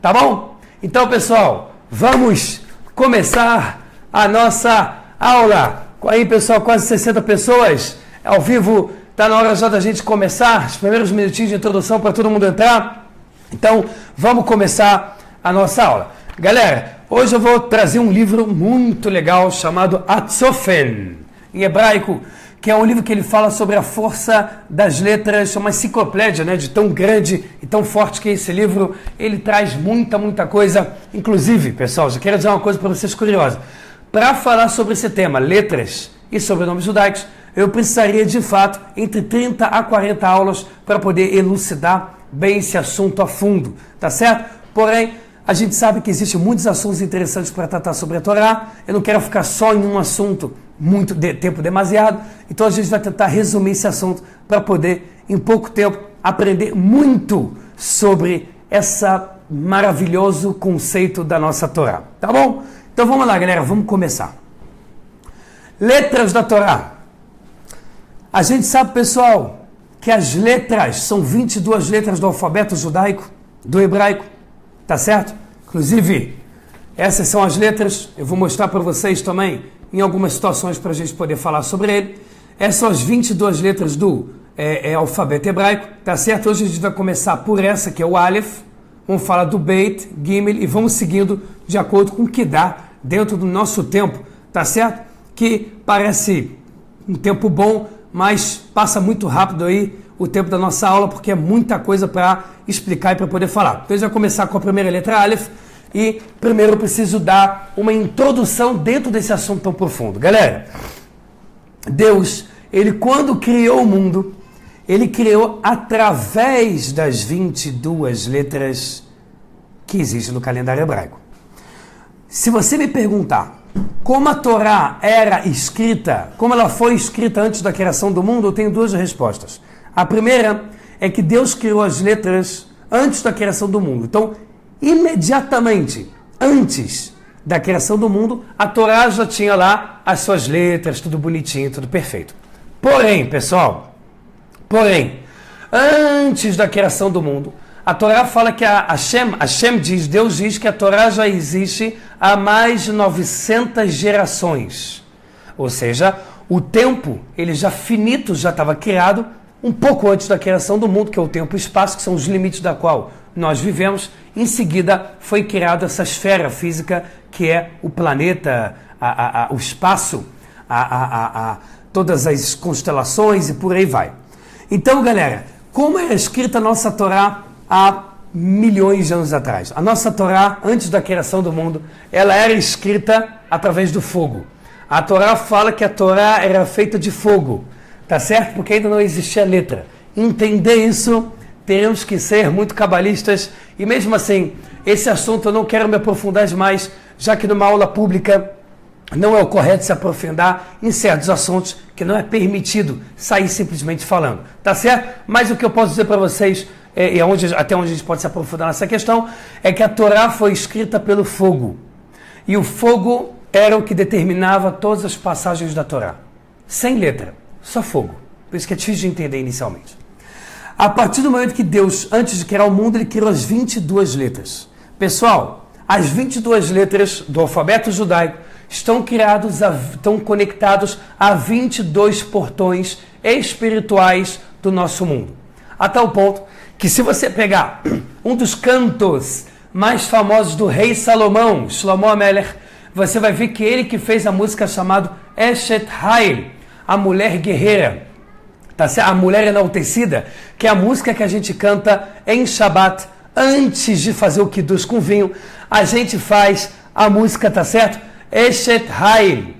Tá bom? Então, pessoal, vamos começar a nossa aula. Aí, pessoal, quase 60 pessoas ao vivo. Tá na hora já da gente começar. Os primeiros minutinhos de introdução para todo mundo entrar. Então, vamos começar a nossa aula. Galera, hoje eu vou trazer um livro muito legal chamado Atzofen, em hebraico, que é um livro que ele fala sobre a força das letras, é uma enciclopédia, né, de tão grande e tão forte que é esse livro. Ele traz muita coisa. Inclusive, pessoal, já quero dizer uma coisa para vocês curiosa. Para falar sobre esse tema, letras e sobrenomes judaicos, eu precisaria, de fato, entre 30 a 40 aulas para poder elucidar bem esse assunto a fundo, tá certo? Porém, a gente sabe que existem muitos assuntos interessantes para tratar sobre a Torá. Eu não quero ficar só em um assunto tempo demasiado, então a gente vai tentar resumir esse assunto para poder, em pouco tempo, aprender muito sobre esse maravilhoso conceito da nossa Torá, tá bom? Então vamos lá, galera, vamos começar. Letras da Torá. A gente sabe, pessoal, que as letras são 22 letras do alfabeto judaico, do hebraico, tá certo? Inclusive, essas são as letras, eu vou mostrar para vocês também em algumas situações para a gente poder falar sobre ele. Essas são as 22 letras do alfabeto hebraico, tá certo? Hoje a gente vai começar por essa, que é o Aleph, vamos falar do Beit, Gimel, e vamos seguindo de acordo com o que dá dentro do nosso tempo, tá certo? Que parece um tempo bom, mas passa muito rápido aí o tempo da nossa aula, porque é muita coisa para explicar e para poder falar. Então a gente vai começar com a primeira letra Aleph, e primeiro eu preciso dar uma introdução dentro desse assunto tão profundo. Galera, Deus, ele quando criou o mundo, ele criou através das 22 letras que existem no calendário hebraico. Se você me perguntar como a Torá era escrita, como ela foi escrita antes da criação do mundo, eu tenho duas respostas. A primeira é que Deus criou as letras antes da criação do mundo. Então, imediatamente antes da criação do mundo, a Torá já tinha lá as suas letras, tudo bonitinho, tudo perfeito. Porém, pessoal, antes da criação do mundo, a Torá fala que Deus diz que a Torá já existe há mais de 900 gerações. Ou seja, o tempo, ele já finito, já estava criado um pouco antes da criação do mundo, que é o tempo e o espaço, que são os limites da qual nós vivemos. Em seguida, foi criada essa esfera física, que é o planeta, o espaço, todas as constelações e por aí vai. Então, galera, como era escrita a nossa Torá há milhões de anos atrás? A nossa Torá, antes da criação do mundo, ela era escrita através do fogo. A Torá fala que a Torá era feita de fogo, tá certo? Porque ainda não existia letra. Entender isso, teremos que ser muito cabalistas, e mesmo assim, esse assunto eu não quero me aprofundar demais, já que numa aula pública não é o correto se aprofundar em certos assuntos que não é permitido sair simplesmente falando, tá certo? Mas o que eu posso dizer para vocês, até onde a gente pode se aprofundar nessa questão, é que a Torá foi escrita pelo fogo, e o fogo era o que determinava todas as passagens da Torá, sem letra, só fogo. Por isso que é difícil de entender inicialmente. A partir do momento que Deus, antes de criar o mundo, ele criou as 22 letras. Pessoal, as 22 letras do alfabeto judaico estão conectados a 22 portões espirituais do nosso mundo. A tal ponto que, se você pegar um dos cantos mais famosos do rei Salomão, Shlomo HaMelech, você vai ver que ele que fez a música chamada Eshet Hail, a mulher guerreira, tá certo? A mulher enaltecida, que é a música que a gente canta em Shabbat, antes de fazer o Kiddush com vinho, a gente faz a música, tá certo? Eshet Hail.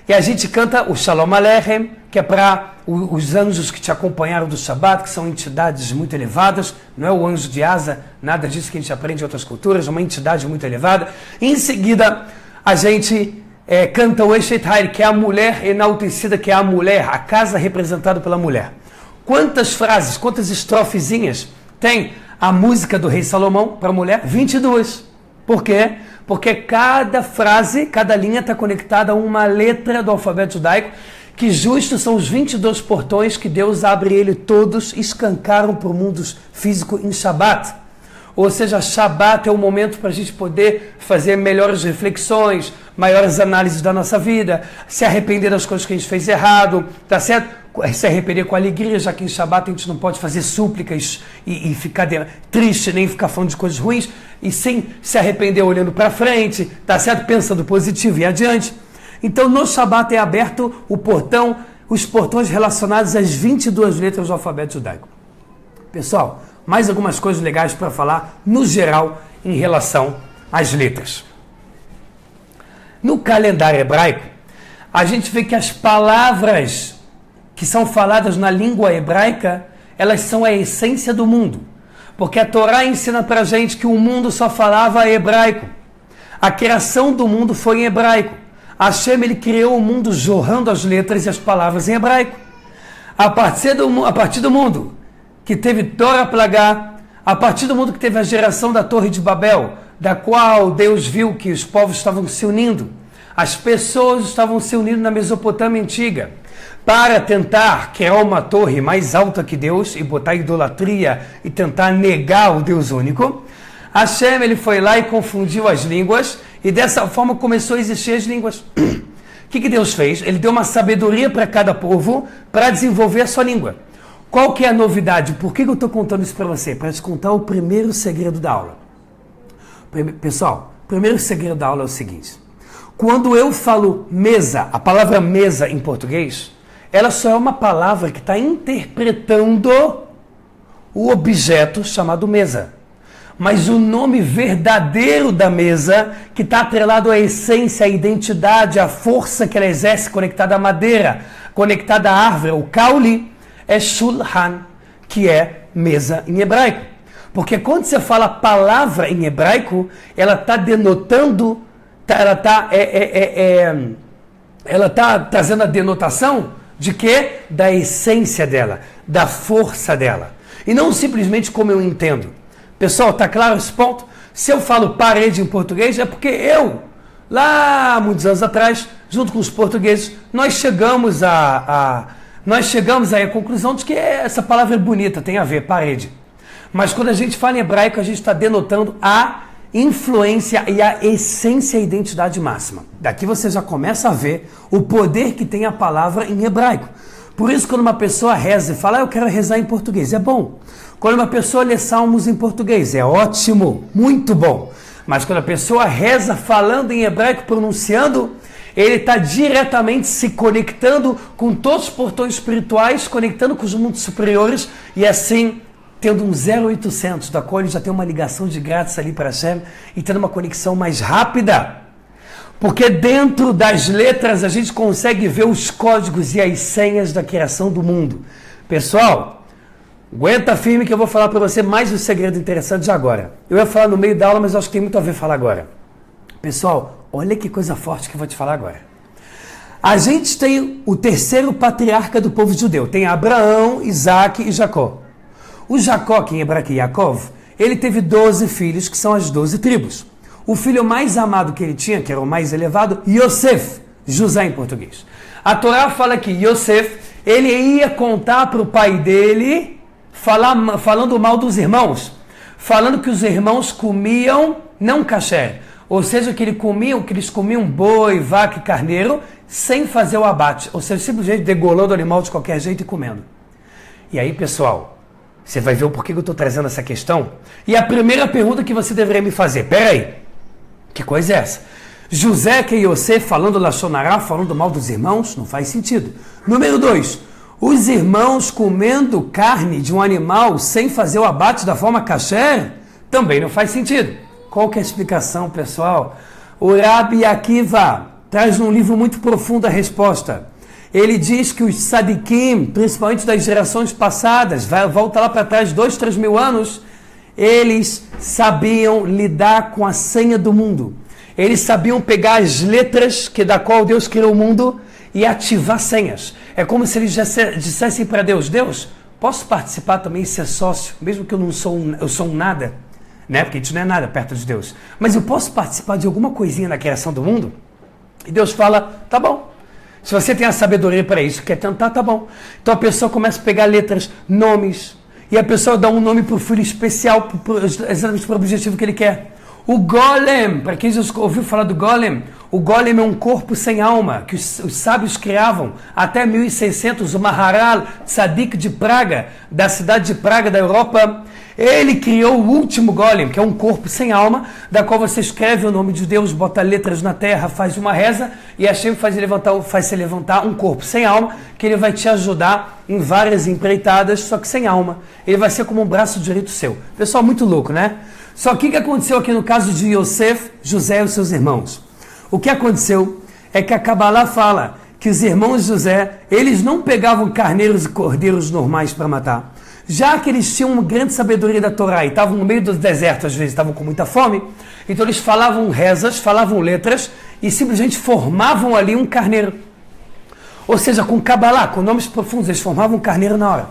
E a gente canta o Shalom Aleichem, que é para os anjos que te acompanharam do Shabbat, que são entidades muito elevadas, não é o anjo de asa, nada disso que a gente aprende em outras culturas, é uma entidade muito elevada. E em seguida, a gente canta o Eshet Hail, que é a mulher enaltecida, que é a mulher, a casa representada pela mulher. Quantas frases, quantas estrofezinhas tem a música do rei Salomão para a mulher? 22. Por quê? Porque cada frase, cada linha está conectada a uma letra do alfabeto judaico, que justos são os 22 portões que Deus abre ele todos, escancaram para o mundo físico em Shabat. Ou seja, Shabat é o momento para a gente poder fazer melhores reflexões, maiores análises da nossa vida, se arrepender das coisas que a gente fez errado, tá certo? Se arrepender com alegria, já que em Shabat a gente não pode fazer súplicas e ficar triste, nem ficar falando de coisas ruins, e sem se arrepender olhando para frente, tá certo? Pensando positivo e adiante. Então, no Shabat é aberto o portão, os portões relacionados às 22 letras do alfabeto judaico. Pessoal, mais algumas coisas legais para falar, no geral, em relação às letras. No calendário hebraico, a gente vê que as palavras que são faladas na língua hebraica, elas são a essência do mundo. Porque a Torá ensina para a gente que o mundo só falava hebraico. A criação do mundo foi em hebraico. Hashem, ele criou o mundo jorrando as letras e as palavras em hebraico. A partir do mundo que teve Torah Plagá, a partir do mundo que teve a geração da Torre de Babel, da qual Deus viu que os povos estavam se unindo, as pessoas estavam se unindo na Mesopotâmia antiga, para tentar criar uma torre mais alta que Deus e botar idolatria e tentar negar o Deus único. Hashem, ele foi lá e confundiu as línguas e dessa forma começou a existir as línguas. O que Deus fez? Ele deu uma sabedoria para cada povo para desenvolver a sua língua. Qual que é a novidade? Por que eu estou contando isso para você? Para te contar o primeiro segredo da aula. Pessoal, o primeiro segredo da aula é o seguinte. Quando eu falo mesa, a palavra mesa em português, ela só é uma palavra que está interpretando o objeto chamado mesa. Mas o nome verdadeiro da mesa, que está atrelado à essência, à identidade, à força que ela exerce, conectada à madeira, conectada à árvore, o caule, é shulhan, que é mesa em hebraico. Porque quando você fala palavra em hebraico, ela está denotando, ela está trazendo a denotação de quê? Da essência dela, da força dela. E não simplesmente como eu entendo. Pessoal, tá claro esse ponto? Se eu falo parede em português, é porque eu, lá muitos anos atrás, junto com os portugueses, nós chegamos à conclusão de que essa palavra é bonita, tem a ver, parede. Mas quando a gente fala em hebraico, a gente está denotando a influência e a essência e identidade máxima. Daqui você já começa a ver o poder que tem a palavra em hebraico. Por isso, quando uma pessoa reza e fala, eu quero rezar em português, é bom. Quando uma pessoa lê salmos em português, é ótimo, muito bom. Mas quando a pessoa reza falando em hebraico, pronunciando, ele está diretamente se conectando com todos os portões espirituais, conectando com os mundos superiores e assim tendo um 0800, da qual ele já tem uma ligação de grátis ali para Hashem e tendo uma conexão mais rápida. Porque dentro das letras a gente consegue ver os códigos e as senhas da criação do mundo. Pessoal, aguenta firme que eu vou falar para você mais um segredo interessante de agora. Eu ia falar no meio da aula, mas eu acho que tem muito a ver falar agora. Pessoal, olha que coisa forte que eu vou te falar agora. A gente tem o terceiro patriarca do povo judeu. Tem Abraão, Isaac e Jacó. O Jacó, que em hebraico é Yaakov, ele teve 12 filhos, que são as 12 tribos. O filho mais amado que ele tinha, que era o mais elevado, Yosef, José em português. A Torá fala que Yosef, ele ia contar para o pai dele, falando mal dos irmãos, falando que os irmãos comiam não kasher, ou seja, que eles comiam boi, vaca e carneiro, sem fazer o abate, ou seja, simplesmente degolando o animal de qualquer jeito e comendo. E aí, pessoal, você vai ver o porquê que eu estou trazendo essa questão. E a primeira pergunta que você deveria me fazer, peraí, que coisa é essa? José que Yosef falando Lashonará, falando mal dos irmãos, não faz sentido. Número 2, os irmãos comendo carne de um animal sem fazer o abate da forma kasher, também não faz sentido. Qual que é a explicação, pessoal? O Rabi Akiva traz num livro muito profundo a resposta. Ele diz que os sadikim, principalmente das gerações passadas, volta lá para trás 2, 3 mil anos, eles sabiam lidar com a senha do mundo. Eles sabiam pegar as letras da qual Deus criou o mundo e ativar senhas. É como se eles dissessem para Deus, Deus, posso participar também e ser sócio, mesmo que eu sou um nada, né? Porque a gente não é nada perto de Deus. Mas eu posso participar de alguma coisinha na criação do mundo? E Deus fala, tá bom. Se você tem a sabedoria para isso, quer tentar, tá bom. Então a pessoa começa a pegar letras, nomes, e a pessoa dá um nome para o filho especial, exatamente para o objetivo que ele quer. O Golem, para quem já ouviu falar do Golem, o Golem é um corpo sem alma, que os sábios criavam até 1600, o Maharal Tzadik de Praga, da cidade de Praga, da Europa, ele criou o último Golem, que é um corpo sem alma, da qual você escreve o nome de Deus, bota letras na terra, faz uma reza, e Hashem faz se levantar um corpo sem alma, que ele vai te ajudar em várias empreitadas, só que sem alma. Ele vai ser como um braço direito seu. Pessoal, muito louco, né? Só que o que aconteceu aqui no caso de Yosef, José e os seus irmãos? O que aconteceu é que a Kabbalah fala que os irmãos de José, eles não pegavam carneiros e cordeiros normais para matar. Já que eles tinham uma grande sabedoria da Torá e estavam no meio do deserto, às vezes estavam com muita fome, então eles falavam rezas, falavam letras e simplesmente formavam ali um carneiro. Ou seja, com Kabbalah, com nomes profundos, eles formavam um carneiro na hora.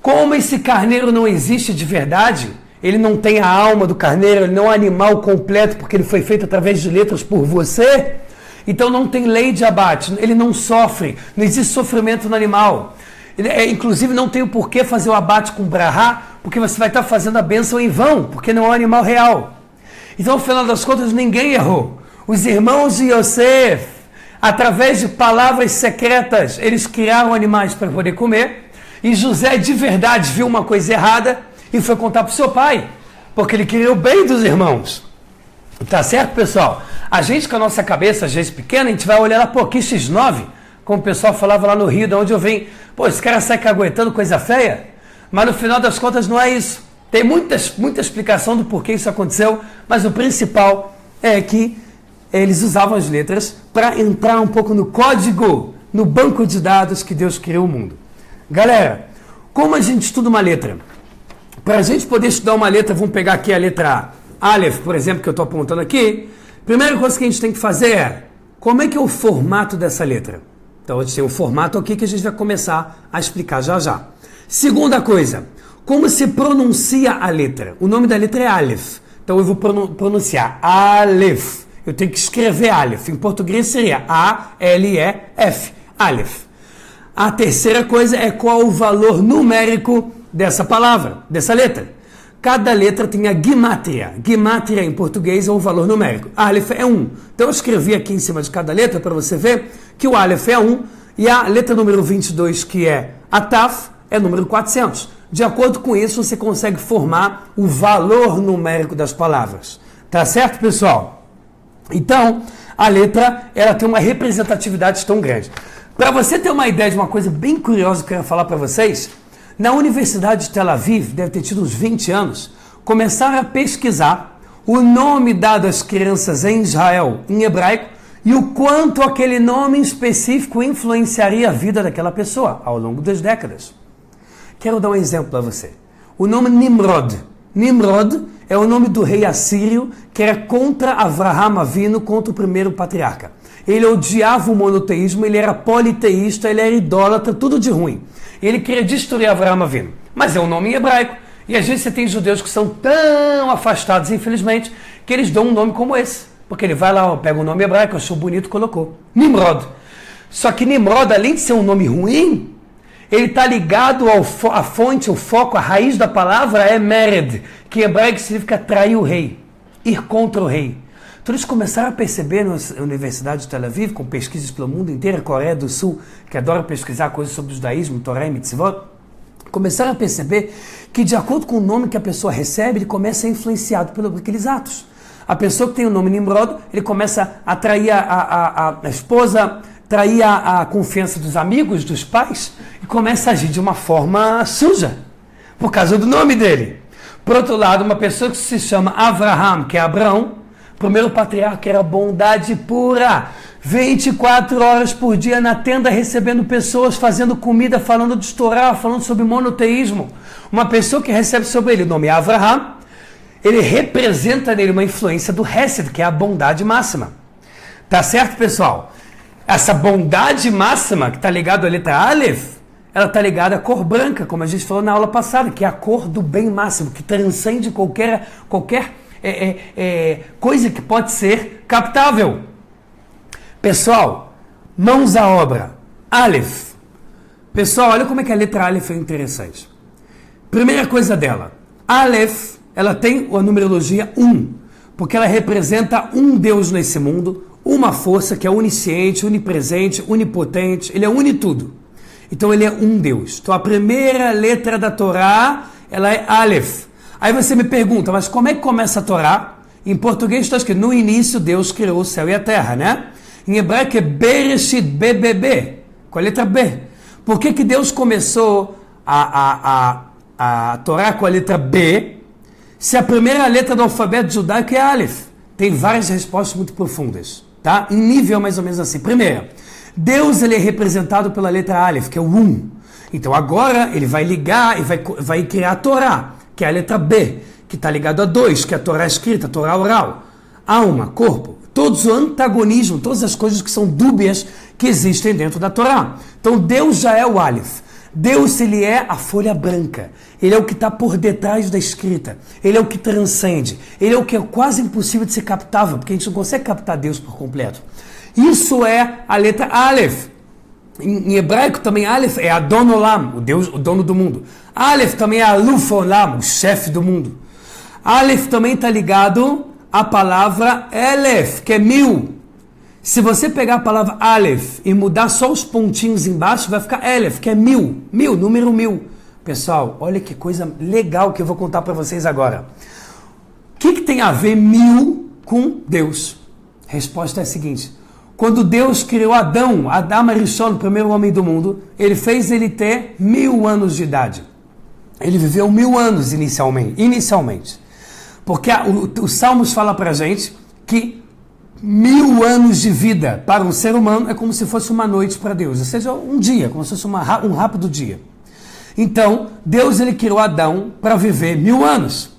Como esse carneiro não existe de verdade, ele não tem a alma do carneiro, ele não é um animal completo, porque ele foi feito através de letras por você, então não tem lei de abate, ele não sofre, não existe sofrimento no animal. Inclusive não tem o porquê fazer o abate com brahá, porque você vai estar fazendo a bênção em vão, porque não é um animal real. Então, no final das contas, ninguém errou. Os irmãos de Yosef, através de palavras secretas, eles criaram animais para poder comer, e José de verdade viu uma coisa errada e foi contar para o seu pai, porque ele queria o bem dos irmãos. Tá certo, pessoal? A gente, com a nossa cabeça, às vezes pequena, a gente vai olhar lá, pô, que X9, como o pessoal falava lá no Rio, de onde eu venho, pô, esse cara sai caguetando coisa feia, mas no final das contas não é isso. Tem muita explicação do porquê isso aconteceu, mas o principal é que eles usavam as letras para entrar um pouco no código, no banco de dados que Deus criou o mundo. Galera, como a gente estuda uma letra? Para a gente poder estudar uma letra, vamos pegar aqui a letra Aleph, por exemplo, que eu estou apontando aqui. Primeira coisa que a gente tem que fazer é, como é que é o formato dessa letra? Então, a gente tem um formato aqui que a gente vai começar a explicar já já. Segunda coisa, como se pronuncia a letra? O nome da letra é Aleph. Então, eu vou pronunciar Aleph. Eu tenho que escrever Aleph. Em português seria A-L-E-F. Aleph. A terceira coisa é qual o valor numérico dessa palavra, dessa letra. Cada letra tem a Gimatria. Gimatria em português é um valor numérico. Aleph é 1. Então eu escrevi aqui em cima de cada letra para você ver que o Aleph é 1 e a letra número 22, que é a Taf, é número 400. De acordo com isso, você consegue formar o valor numérico das palavras. Tá certo, pessoal? Então, a letra ela tem uma representatividade tão grande. Para você ter uma ideia de uma coisa bem curiosa que eu quero falar para vocês, na Universidade de Tel Aviv, deve ter tido uns 20 anos, começaram a pesquisar o nome dado às crianças em Israel, em hebraico, e o quanto aquele nome específico influenciaria a vida daquela pessoa ao longo das décadas. Quero dar um exemplo para você. O nome Nimrod. Nimrod é o nome do rei assírio que era contra Avraham Avinu, contra o primeiro patriarca. Ele odiava o monoteísmo, ele era politeísta, ele era idólatra, tudo de ruim. Ele queria destruir Avraham Avinu. Mas é um nome em hebraico. E às vezes você tem judeus que são tão afastados, infelizmente, que eles dão um nome como esse. Porque ele vai lá, pega um nome hebraico, achou bonito, colocou. Nimrod. Só que Nimrod, além de ser um nome ruim, ele está ligado à fonte, o foco, a raiz da palavra é Mered, que em hebraico significa trair o rei, ir contra o rei. Então eles começaram a perceber na Universidade de Tel Aviv, com pesquisas pelo mundo inteiro, a Coreia do Sul, que adora pesquisar coisas sobre o judaísmo, Torá e Mitzvot, começaram a perceber que de acordo com o nome que a pessoa recebe, ele começa a ser influenciado por aqueles atos. A pessoa que tem o nome Nimrod, ele começa a trair a esposa, trair a confiança dos amigos, dos pais, e começa a agir de uma forma suja, por causa do nome dele. Por outro lado, uma pessoa que se chama Avraham, que é Abraão, primeiro patriarca, era bondade pura, 24 horas por dia na tenda, recebendo pessoas, fazendo comida, falando de Torá, falando sobre monoteísmo. Uma pessoa que recebe sobre ele o nome Avraham, ele representa nele uma influência do Hesed, que é a bondade máxima. Tá certo, pessoal? Essa bondade máxima, que está ligada à letra Aleph, ela está ligada à cor branca, como a gente falou na aula passada, que é a cor do bem máximo, que transcende qualquer coisa que pode ser captável. Pessoal, mãos à obra. Aleph. Pessoal, olha como é que a letra Aleph é interessante. Primeira coisa dela, Aleph, ela tem a numerologia 1, porque ela representa um Deus nesse mundo, uma força que é onisciente, onipresente, onipotente, ele é unitudo. Então ele é um Deus. Então a primeira letra da Torá, ela é Aleph. Aí você me pergunta, mas como é que começa a Torá? Em português está escrito, no início Deus criou o céu e a terra, né? Em hebraico é Bereshit, B, com a letra B. Por que Deus começou a Torá com a letra B, se a primeira letra do alfabeto judaico é Aleph? Tem várias respostas muito profundas, tá? Em nível mais ou menos assim. Primeiro, Deus ele é representado pela letra Aleph, que é o 1. Então agora ele vai ligar e vai criar a Torá, que é a letra B, que está ligado a 2, que é a Torá escrita, a Torá oral. Alma, corpo, todos o antagonismo, todas as coisas que são dúbias que existem dentro da Torá. Então Deus já é o Aleph. Deus, ele é a folha branca, ele é o que está por detrás da escrita, ele é o que transcende, ele é o que é quase impossível de ser captável, porque a gente não consegue captar Deus por completo. Isso é a letra Aleph. Em hebraico também Aleph é Adon Olam, o Deus, o dono do mundo. Aleph também é Aluf Olam, o chefe do mundo. Aleph também está ligado à palavra Elef, que é 1000. Se você pegar a palavra Aleph e mudar só os pontinhos embaixo, vai ficar Elef, que é 1000. 1000, número 1000. Pessoal, olha que coisa legal que eu vou contar para vocês agora. O que tem a ver 1000 com Deus? A resposta é a seguinte. Quando Deus criou Adão Arishon, o primeiro homem do mundo, ele fez ele ter 1000 anos de idade. Ele viveu 1000 anos inicialmente. Porque os Salmos falam para a gente que 1000 anos de vida para um ser humano é como se fosse uma noite para Deus, ou seja, um dia, como se fosse um rápido dia. Então, Deus ele criou Adão para viver 1000 anos.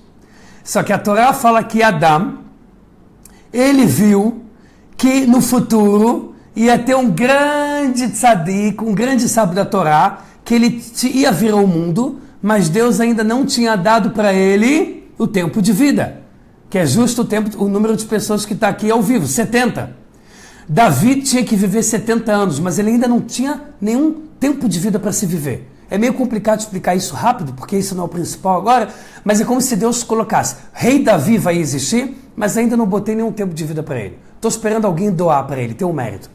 Só que a Torá fala que Adão, ele viu que no futuro ia ter um grande tzadik, um grande sábio da Torá, que ele ia vir ao mundo, mas Deus ainda não tinha dado para ele o tempo de vida. Que é justo o número de pessoas que está aqui ao vivo, 70. Davi tinha que viver 70 anos, mas ele ainda não tinha nenhum tempo de vida para se viver. É meio complicado explicar isso rápido, porque isso não é o principal agora, mas é como se Deus colocasse, rei Davi vai existir, mas ainda não botei nenhum tempo de vida para ele. Estou esperando alguém doar para ele, ter um mérito.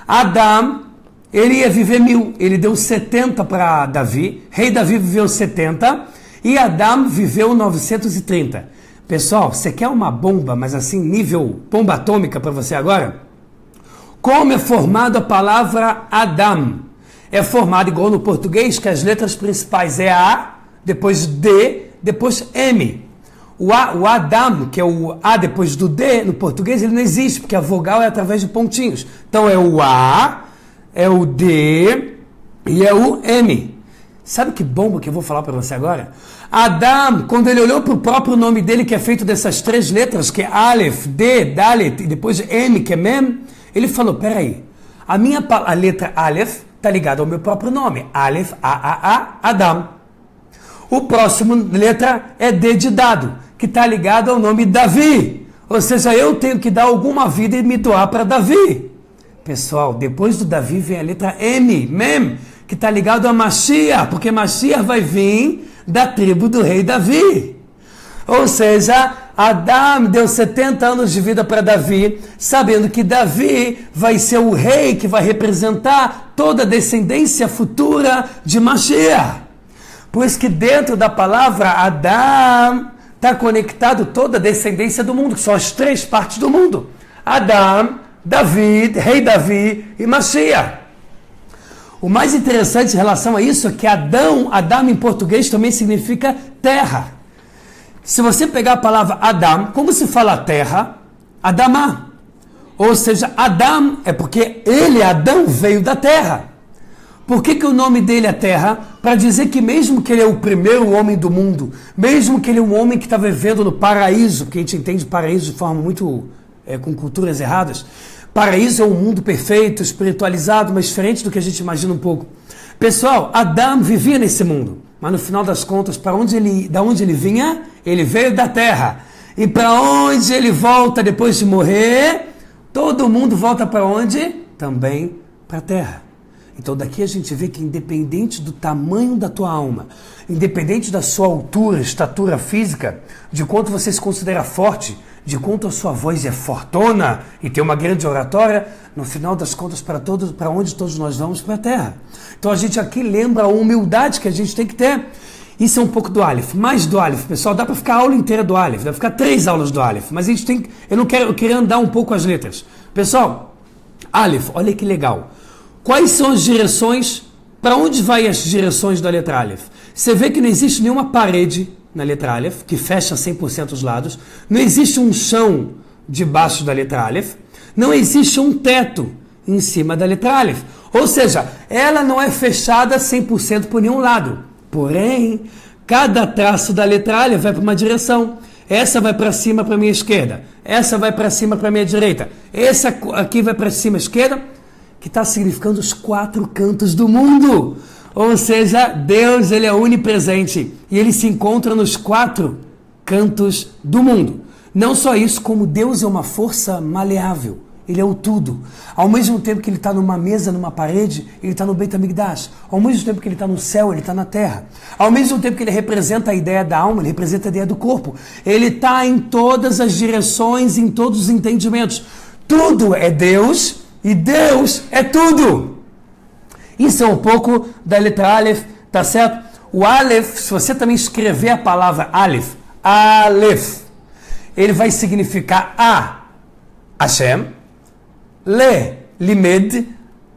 Adão, ele ia viver 1000, ele deu 70 para Davi, rei Davi viveu 70, e Adão viveu 930. Pessoal, você quer uma bomba, mas assim, nível bomba atômica para você agora? Como é formada a palavra Adam? É formada igual no português, que as letras principais é A, depois D, depois M. O Adam, que é o A depois do D, no português ele não existe, porque a vogal é através de pontinhos. Então é o A, é o D e é o M. Sabe que bomba que eu vou falar para você agora? Adam, quando ele olhou para o próprio nome dele, que é feito dessas 3 letras, que é Aleph, D, Dalet e depois M, que é Mem, ele falou, peraí, a letra Aleph está ligada ao meu próprio nome, Aleph, Adam. O próximo letra é D de dado, que está ligado ao nome Davi, ou seja, eu tenho que dar alguma vida e me doar para Davi. Pessoal, depois do Davi vem a letra M, Mem, que está ligado a Mashiach, porque Mashiach vai vir da tribo do rei Davi. Ou seja, Adão deu 70 anos de vida para Davi, sabendo que Davi vai ser o rei que vai representar toda a descendência futura de Mashiach. Por isso que dentro da palavra Adão está conectado toda a descendência do mundo, que são as 3 partes do mundo. Adão, Davi, rei Davi e Mashiach. O mais interessante em relação a isso é que Adão em português também significa terra. Se você pegar a palavra Adão, como se fala terra? Adamá. Ou seja, Adão é porque ele, Adão, veio da terra. Por que o nome dele é terra? Para dizer que mesmo que ele é o primeiro homem do mundo, mesmo que ele é um homem que está vivendo no paraíso, porque a gente entende paraíso de forma muito, com culturas erradas, paraíso é um mundo perfeito, espiritualizado, mas diferente do que a gente imagina um pouco. Pessoal, Adão vivia nesse mundo, mas no final das contas, da onde ele vinha? Ele veio da terra. E para onde ele volta depois de morrer? Todo mundo volta para onde? Também para a terra. Então daqui a gente vê que independente do tamanho da tua alma, independente da sua altura, estatura física, de quanto você se considera forte, de quanto a sua voz é fortona e tem uma grande oratória, no final das contas, para onde todos nós vamos? Para a terra. Então a gente aqui lembra a humildade que a gente tem que ter. Isso é um pouco do Aleph, mais do Aleph, pessoal, dá para ficar a aula inteira do Aleph, dá para ficar 3 aulas do Aleph, mas a gente tem, eu queria andar um pouco as letras. Pessoal, Aleph, olha que legal. Quais são as direções, para onde vai as direções da letra Aleph? Você vê que não existe nenhuma parede na letra Aleph, que fecha 100% os lados, não existe um chão debaixo da letra Aleph, não existe um teto em cima da letra Aleph, ou seja, ela não é fechada 100% por nenhum lado, porém, cada traço da letra Aleph vai para uma direção, essa vai para cima para a minha esquerda, essa vai para cima para a minha direita, essa aqui vai para cima à esquerda, que está significando os 4 cantos do mundo. Ou seja, Deus ele é onipresente e ele se encontra nos 4 cantos do mundo. Não só isso, como Deus é uma força maleável. Ele é o tudo. Ao mesmo tempo que ele está numa mesa, numa parede, ele está no Beit HaMikdash. Ao mesmo tempo que ele está no céu, ele está na terra. Ao mesmo tempo que ele representa a ideia da alma, ele representa a ideia do corpo. Ele está em todas as direções, em todos os entendimentos. Tudo é Deus e Deus é tudo. Isso é um pouco da letra Aleph, tá certo? O Aleph, se você também escrever a palavra Aleph, ele vai significar Hashem, Limed,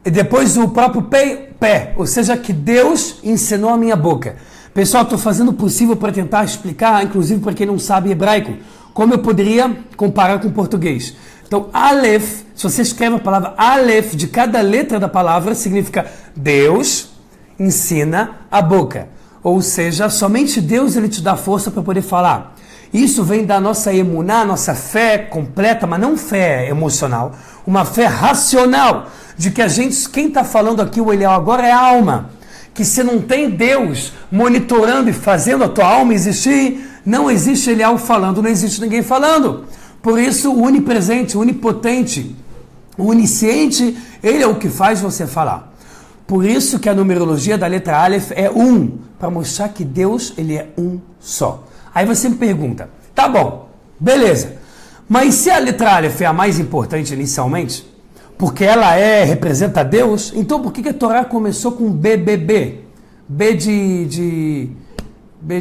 e depois o próprio pé, ou seja, que Deus ensinou a minha boca. Pessoal, estou fazendo o possível para tentar explicar, inclusive para quem não sabe hebraico, como eu poderia comparar com o português. Então, Aleph, se você escreve a palavra Aleph, de cada letra da palavra, significa Deus ensina a boca. Ou seja, somente Deus ele te dá força para poder falar. Isso vem da nossa emuná, nossa fé completa, mas não fé emocional, uma fé racional, de que a gente, quem está falando aqui, o Eliel agora é a alma. Que se não tem Deus monitorando e fazendo a tua alma existir, não existe Eliel falando, não existe ninguém falando. Por isso, o onipresente, o onipotente, o onisciente, ele é o que faz você falar. Por isso que a numerologia da letra Aleph é 1, para mostrar que Deus ele é um só. Aí você me pergunta, tá bom, beleza, mas se a letra Aleph é a mais importante inicialmente, porque ela representa Deus, então por que a Torá começou com BBB? B de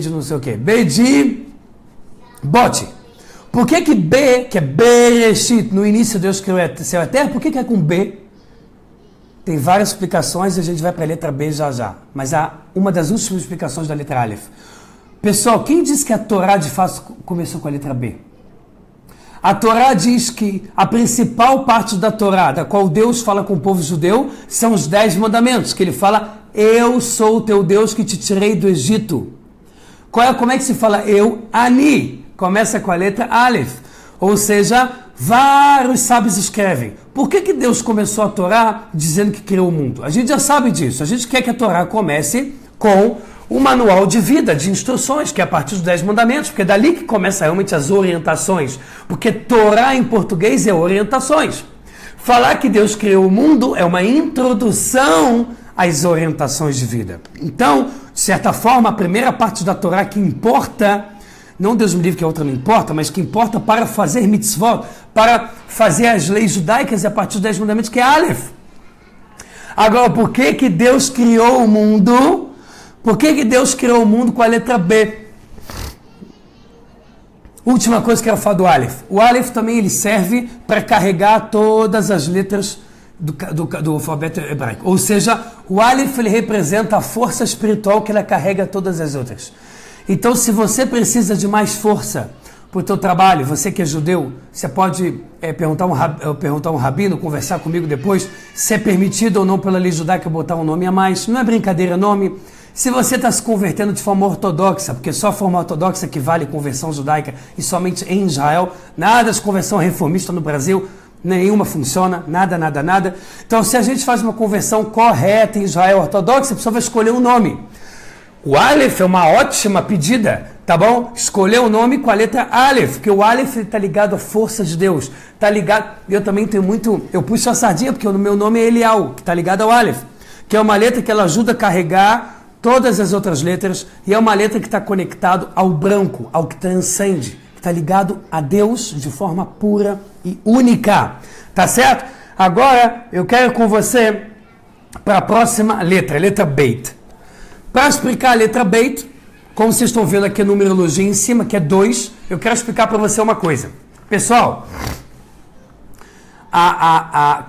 não sei o que, B de bote. Por que B, que é Bereshit, no início Deus criou céu e terra, por que é com B? Tem várias explicações e a gente vai para a letra B já. Mas há uma das últimas explicações da letra Aleph. Pessoal, quem disse que a Torá de fato começou com a letra B? A Torá diz que a principal parte da Torá, da qual Deus fala com o povo judeu, são os 10 mandamentos, que ele fala, eu sou o teu Deus que te tirei do Egito. Como é que se fala eu? Ani. Começa com a letra Aleph. Ou seja, vários sábios escrevem. Por que Deus começou a Torá dizendo que criou o mundo? A gente já sabe disso. A gente quer que a Torá comece com o manual de vida, de instruções, que é a partir dos 10 mandamentos, porque é dali que começa realmente as orientações. Porque Torá em português é orientações. Falar que Deus criou o mundo é uma introdução às orientações de vida. Então, de certa forma, a primeira parte da Torá que importa, não Deus me livre que a outra não importa, mas que importa para fazer mitzvot, para fazer as leis judaicas, é a partir dos 10 mandamentos, que é Aleph. Agora, por que Deus criou o mundo? Por que Deus criou o mundo com a letra B? Última coisa que eu quero falar do Aleph. O Aleph também ele serve para carregar todas as letras do alfabeto hebraico. Ou seja, o Aleph ele representa a força espiritual que ela carrega todas as outras. Então, se você precisa de mais força para o teu trabalho, você que é judeu, você pode perguntar um rabino, conversar comigo depois, se é permitido ou não pela lei judaica botar um nome a mais. Não é brincadeira nome. Se você está se convertendo de forma ortodoxa, porque só a forma ortodoxa que vale conversão judaica e somente em Israel, nada de conversão reformista no Brasil, nenhuma funciona, nada. Então, se a gente faz uma conversão correta em Israel ortodoxa, a pessoa vai escolher um nome. O Aleph é uma ótima pedida, tá bom? Escolher o nome com a letra Aleph, porque o Aleph está ligado à força de Deus, está ligado, eu também tenho muito, eu puxo a sardinha, porque o meu nome é Eliel, que está ligado ao Aleph. que é uma letra que ela ajuda a carregar todas as outras letras, e é uma letra que está conectado ao branco, ao que transcende, que está ligado a Deus de forma pura e única. Tá certo? Agora eu quero ir com você para a próxima letra, a letra Beit. Para explicar a letra Beit, como vocês estão vendo aqui a numerologia em cima, que é 2, eu quero explicar para você uma coisa. Pessoal,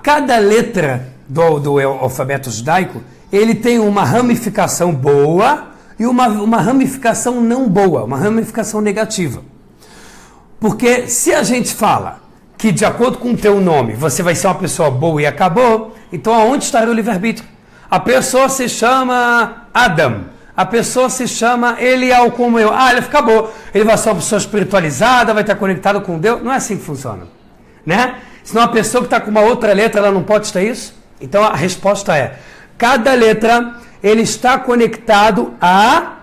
cada letra do alfabeto judaico, ele tem uma ramificação boa e uma ramificação não boa, uma ramificação negativa. Porque se a gente fala que de acordo com o teu nome você vai ser uma pessoa boa e acabou, então aonde estaria o livre-arbítrio? A pessoa se chama Adam, a pessoa se chama Eliel como eu, ele acabou, ele vai ser uma pessoa espiritualizada, vai estar conectado com Deus, não é assim que funciona, né? Senão a pessoa que está com uma outra letra, ela não pode estar isso? Então a resposta é, cada letra, ele está conectado à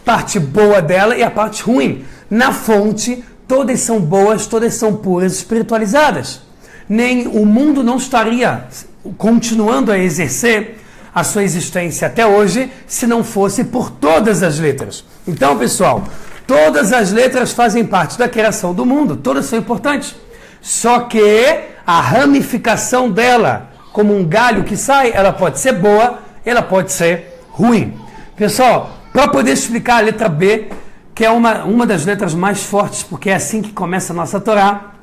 parte boa dela e a parte ruim. Na fonte, todas são boas, todas são puras, espiritualizadas. Nem o mundo não estaria continuando a exercer a sua existência até hoje, se não fosse por todas as letras. Então, pessoal, todas as letras fazem parte da criação do mundo, todas são importantes. Só que a ramificação dela, como um galho que sai, ela pode ser boa, ela pode ser ruim. Pessoal, para poder explicar a letra B, que é uma das letras mais fortes, porque é assim que começa a nossa Torá,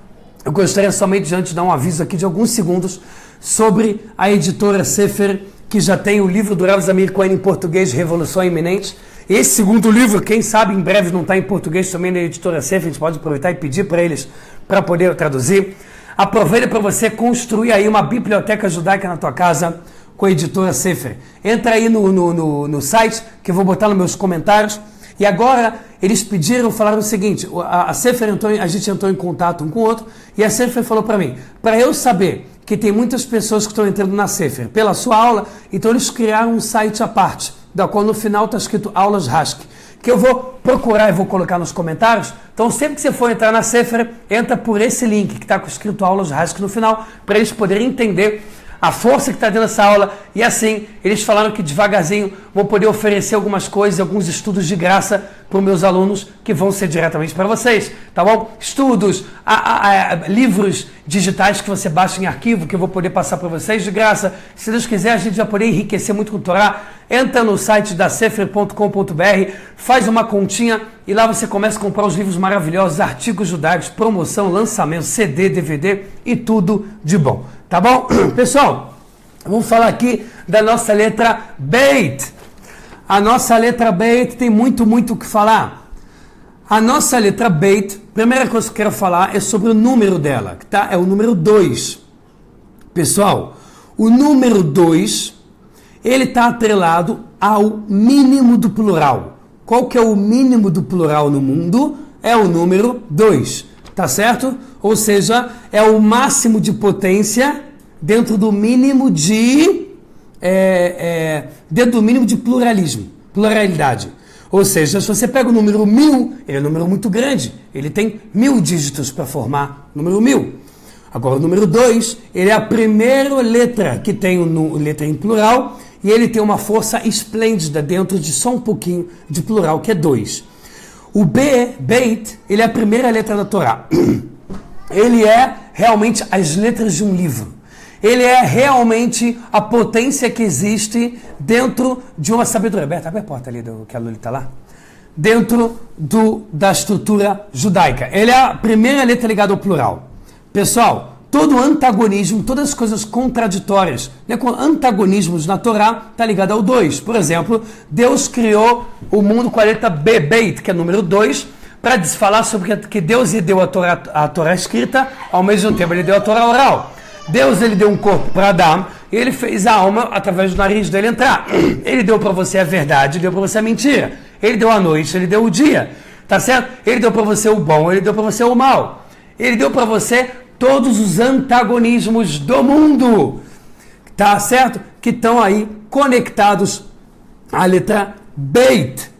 eu gostaria somente de antes de dar um aviso aqui de alguns segundos sobre a editora Sefer, que já tem o livro do Rav Zamir Cohen em português, Revolução Iminente. Esse segundo livro, quem sabe em breve não está em português também na editora Sefer, a gente pode aproveitar e pedir para eles para poder traduzir. Aproveita para você construir aí uma biblioteca judaica na tua casa com a editora Sefer. Entra aí no site, que eu vou botar nos meus comentários. E agora, eles falaram o seguinte, a Sefer a gente entrou em contato um com o outro, e a Sefer falou para mim, para eu saber que tem muitas pessoas que estão entrando na Sefer pela sua aula, então eles criaram um site à parte, da qual no final está escrito Aulas Rask, que eu vou procurar e vou colocar nos comentários. Então, sempre que você for entrar na Sefer, entra por esse link que está escrito Aulas Rask no final, para eles poderem entender a força que está dentro dessa aula, e assim, eles falaram que devagarzinho vão poder oferecer algumas coisas, alguns estudos de graça para os meus alunos, que vão ser diretamente para vocês, tá bom? Estudos, livros digitais que você baixa em arquivo, que eu vou poder passar para vocês de graça. Se Deus quiser, a gente vai poder enriquecer muito com o Torá. Entra no site da sefer.com.br, faz uma continha, e lá você começa a comprar os livros maravilhosos, artigos judaicos, promoção, lançamento, CD, DVD e tudo de bom. Tá bom? Pessoal, vamos falar aqui da nossa letra Beit. A nossa letra Beit tem muito o que falar. A nossa letra Beit, primeira coisa que eu quero falar é sobre o número dela, tá? É o número 2. Pessoal, o número 2, ele está atrelado ao mínimo do plural. Qual que é o mínimo do plural no mundo? É o número 2. Tá certo? Ou seja, é o máximo de potência dentro do mínimo de pluralidade. Ou seja, se você pega o número 1000, ele é um número muito grande, ele tem 1000 dígitos para formar o número 1000. Agora o número 2, ele é a primeira letra que tem letra em plural, e ele tem uma força esplêndida dentro de só um pouquinho de plural, que é 2. O Beit, ele é a primeira letra da Torá. Ele é realmente as letras de um livro. Ele é realmente a potência que existe dentro de uma sabedoria. Berta, abre a porta ali que a Luli está lá. Dentro da estrutura judaica. Ele é a primeira letra ligada ao plural. Pessoal, todo antagonismo, todas as coisas contraditórias, né, com antagonismos na Torá, está ligado ao 2. Por exemplo, Deus criou o mundo com a letra Beit, que é número 2, para falar sobre que Deus lhe deu a Torá escrita, ao mesmo tempo ele deu a Torá oral. Deus ele deu um corpo para Adão, e ele fez a alma através do nariz dele entrar. Ele deu para você a verdade, deu para você a mentira. Ele deu a noite, ele deu o dia. Tá certo? Ele deu para você o bom, ele deu para você o mal. Ele deu para você todos os antagonismos do mundo, tá certo? Que estão aí conectados à letra Beit,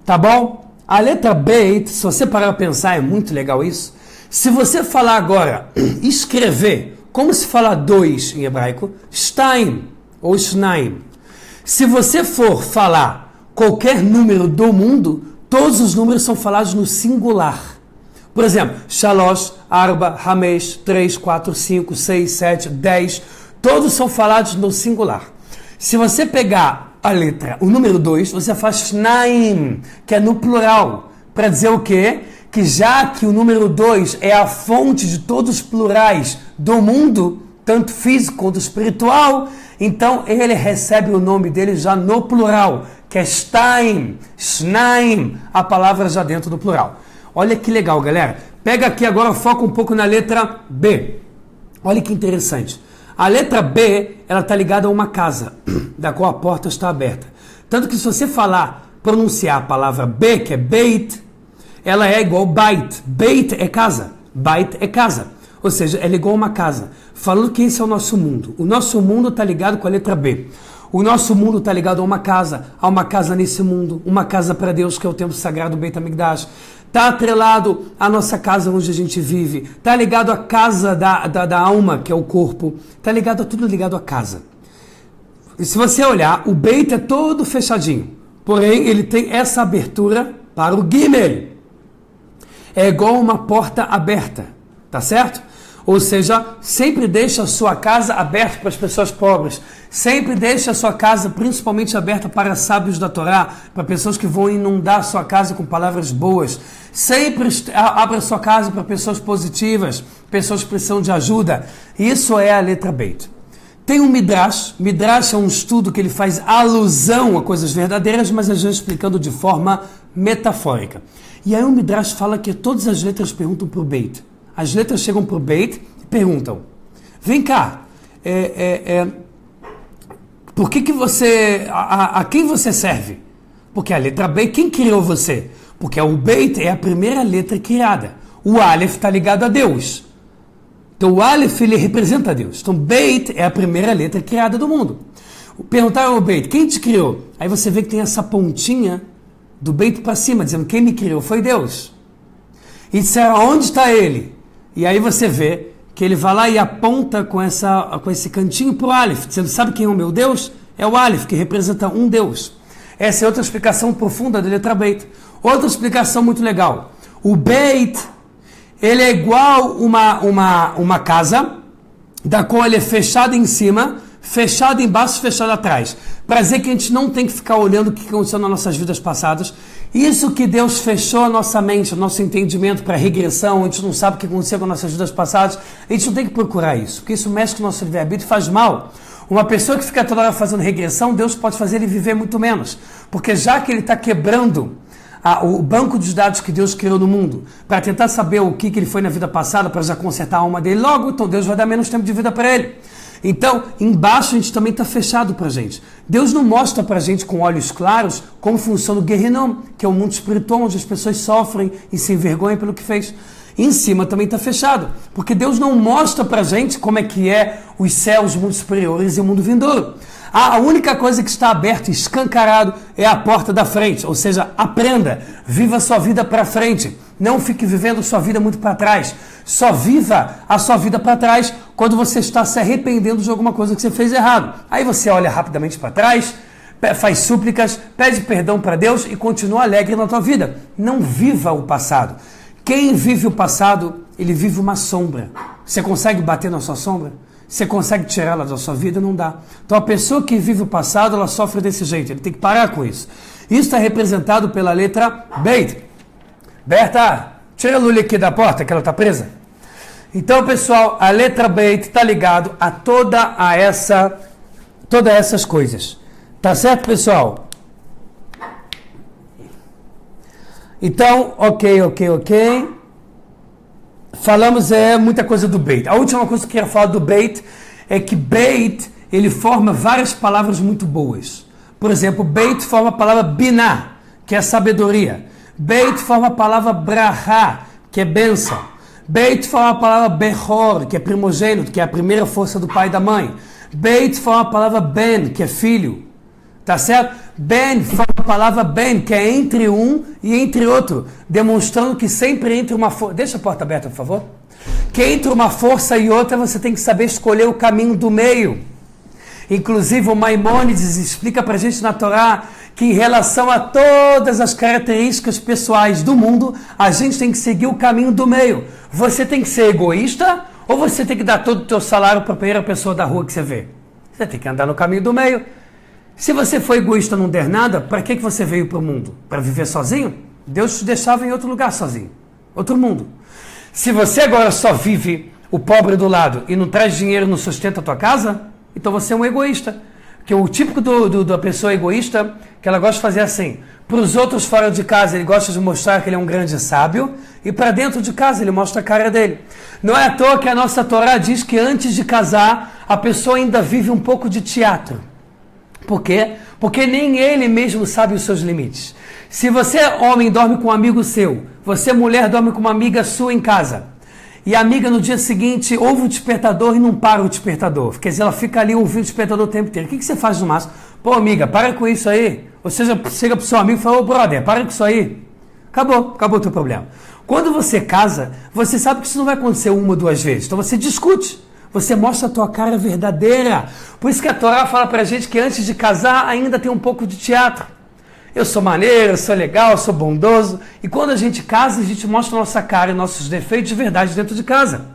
tá bom? A letra Beit, se você parar para pensar, é muito legal isso. Se você falar agora, escrever Como se fala dois em hebraico? Shtaim ou shnaim. Se você for falar qualquer número do mundo, todos os números são falados no singular. Por exemplo, shalosh, arba, hamesh, 3, 4, 5, 6, 7, 10, todos são falados no singular. Se você pegar a letra, o número 2, você faz shnaim, que é no plural, para dizer o quê? Que já que o número 2 é a fonte de todos os plurais do mundo, tanto físico quanto espiritual, então ele recebe o nome dele já no plural, que é shtaim, shnaim, a palavra já dentro do plural. Olha que legal, galera. Pega aqui agora, foca um pouco na letra B. Olha que interessante. A letra B, ela está ligada a uma casa, da qual a porta está aberta. Tanto que se você pronunciar a palavra B, que é Beit, ela é igual Bait. Beit é casa. Bait é casa. Ou seja, ela é igual a uma casa. Falando que esse é o nosso mundo. O nosso mundo está ligado com a letra B. O nosso mundo está ligado a uma casa nesse mundo, uma casa para Deus, que é o templo sagrado Beit HaMikdash. Está atrelado à nossa casa onde a gente vive. Está ligado à casa da alma, que é o corpo. Está ligado a tudo ligado à casa. E se você olhar, o Beit é todo fechadinho. Porém, ele tem essa abertura para o Gimel. É igual uma porta aberta. Tá certo? Ou seja, sempre deixa a sua casa aberta para as pessoas pobres. Sempre deixa a sua casa principalmente aberta para sábios da Torá, para pessoas que vão inundar a sua casa com palavras boas. Sempre abra a sua casa para pessoas positivas, pessoas que precisam de ajuda. Isso é a letra Beit. Tem um Midrash. Midrash é um estudo que ele faz alusão a coisas verdadeiras, mas às vezes explicando de forma metafórica. E aí o Midrash fala que todas as letras perguntam para o Beit. As letras chegam para o Beit e perguntam: vem cá, por que você, a quem você serve? Porque a letra B, quem criou você? Porque o Beit é a primeira letra criada. O Aleph está ligado a Deus. Então o Aleph, ele representa Deus. Então Beit é a primeira letra criada do mundo. Perguntaram ao Beit: quem te criou? Aí você vê que tem essa pontinha do Beit para cima, dizendo: quem me criou foi Deus. E disseram: onde está ele? E aí você vê que ele vai lá e aponta com esse cantinho para o Aleph, dizendo: sabe quem é o meu Deus? É o Aleph, que representa um Deus. Essa é outra explicação profunda da letra Beit. Outra explicação muito legal. O Beit, ele é igual uma casa, da qual ele é fechado em cima, fechado embaixo, fechado atrás. Para dizer que a gente não tem que ficar olhando o que aconteceu nas nossas vidas passadas. Isso que Deus fechou a nossa mente, o nosso entendimento para regressão, a gente não sabe o que aconteceu com nossas vidas passadas, a gente não tem que procurar isso, porque isso mexe com o nosso livre-arbítrio e faz mal. Uma pessoa que fica toda hora fazendo regressão, Deus pode fazer ele viver muito menos, porque já que ele está quebrando o banco dos dados que Deus criou no mundo, para tentar saber o que ele foi na vida passada, para já consertar a alma dele logo, então Deus vai dar menos tempo de vida para ele. Então, embaixo a gente também está fechado para a gente. Deus não mostra para a gente com olhos claros como funciona o Gehinnom, que é o mundo espiritual onde as pessoas sofrem e se envergonham pelo que fez. E em cima também está fechado, porque Deus não mostra para a gente como é que é os céus, os mundos superiores e o mundo vindouro. A única coisa que está aberto e escancarado é a porta da frente, ou seja, aprenda, viva a sua vida para frente, não fique vivendo sua vida muito para trás, só viva a sua vida para trás quando você está se arrependendo de alguma coisa que você fez errado. Aí você olha rapidamente para trás, faz súplicas, pede perdão para Deus e continua alegre na tua vida. Não viva o passado. Quem vive o passado, ele vive uma sombra. Você consegue bater na sua sombra? Você consegue tirá-la da sua vida? Não dá. Então a pessoa que vive o passado, ela sofre desse jeito. Ele tem que parar com isso. Isso está representado pela letra Beit. Berta, tira a Luli aqui da porta, que ela está presa. Então, pessoal, a letra Beit está ligado a todas essas coisas. Tá certo, pessoal? Então, ok. Falamos muita coisa do Beit. A última coisa que eu queria falar do Beit é que Beit, ele forma várias palavras muito boas. Por exemplo, Beit forma a palavra Binah, que é sabedoria. Beit forma a palavra Brahá, que é bênção. Beit forma a palavra Bechor, que é primogênito, que é a primeira força do pai e da mãe. Beit forma a palavra Ben, que é filho. Tá certo? Ben forma a palavra Ben, que é entre um e entre outro, demonstrando que sempre entre uma força... Deixa a porta aberta, por favor. que entre uma força e outra você tem que saber escolher o caminho do meio. Inclusive o Maimônides explica para a gente na Torá que em relação a todas as características pessoais do mundo, a gente tem que seguir o caminho do meio. Você tem que ser egoísta ou você tem que dar todo o teu salário para a primeira pessoa da rua que você vê? Você tem que andar no caminho do meio. Se você for egoísta e não der nada, para que você veio para o mundo? Para viver sozinho? Deus te deixava em outro lugar sozinho, outro mundo. Se você agora só vive o pobre do lado e não traz dinheiro, não sustenta a tua casa, então você é um egoísta. Porque o típico da pessoa egoísta, que ela gosta de fazer assim, para os outros fora de casa ele gosta de mostrar que ele é um grande sábio, e para dentro de casa ele mostra a cara dele. Não é à toa que a nossa Torá diz que antes de casar, a pessoa ainda vive um pouco de teatro. Por quê? Porque nem ele mesmo sabe os seus limites. Se você, homem, dorme com um amigo seu, você, mulher, dorme com uma amiga sua em casa, e a amiga no dia seguinte ouve o despertador e não para o despertador. Quer dizer, ela fica ali ouvindo o despertador o tempo inteiro. O que você faz no máximo? Pô, amiga, para com isso aí. Ou seja, chega pro seu amigo e fala, ô brother, para com isso aí. Acabou o teu problema. Quando você casa, você sabe que isso não vai acontecer uma ou duas vezes. Então você discute. Você mostra a tua cara verdadeira. Por isso que a Torá fala pra gente que antes de casar ainda tem um pouco de teatro. Eu sou maneiro, eu sou legal, eu sou bondoso. E quando a gente casa, a gente mostra a nossa cara e nossos defeitos de verdade dentro de casa.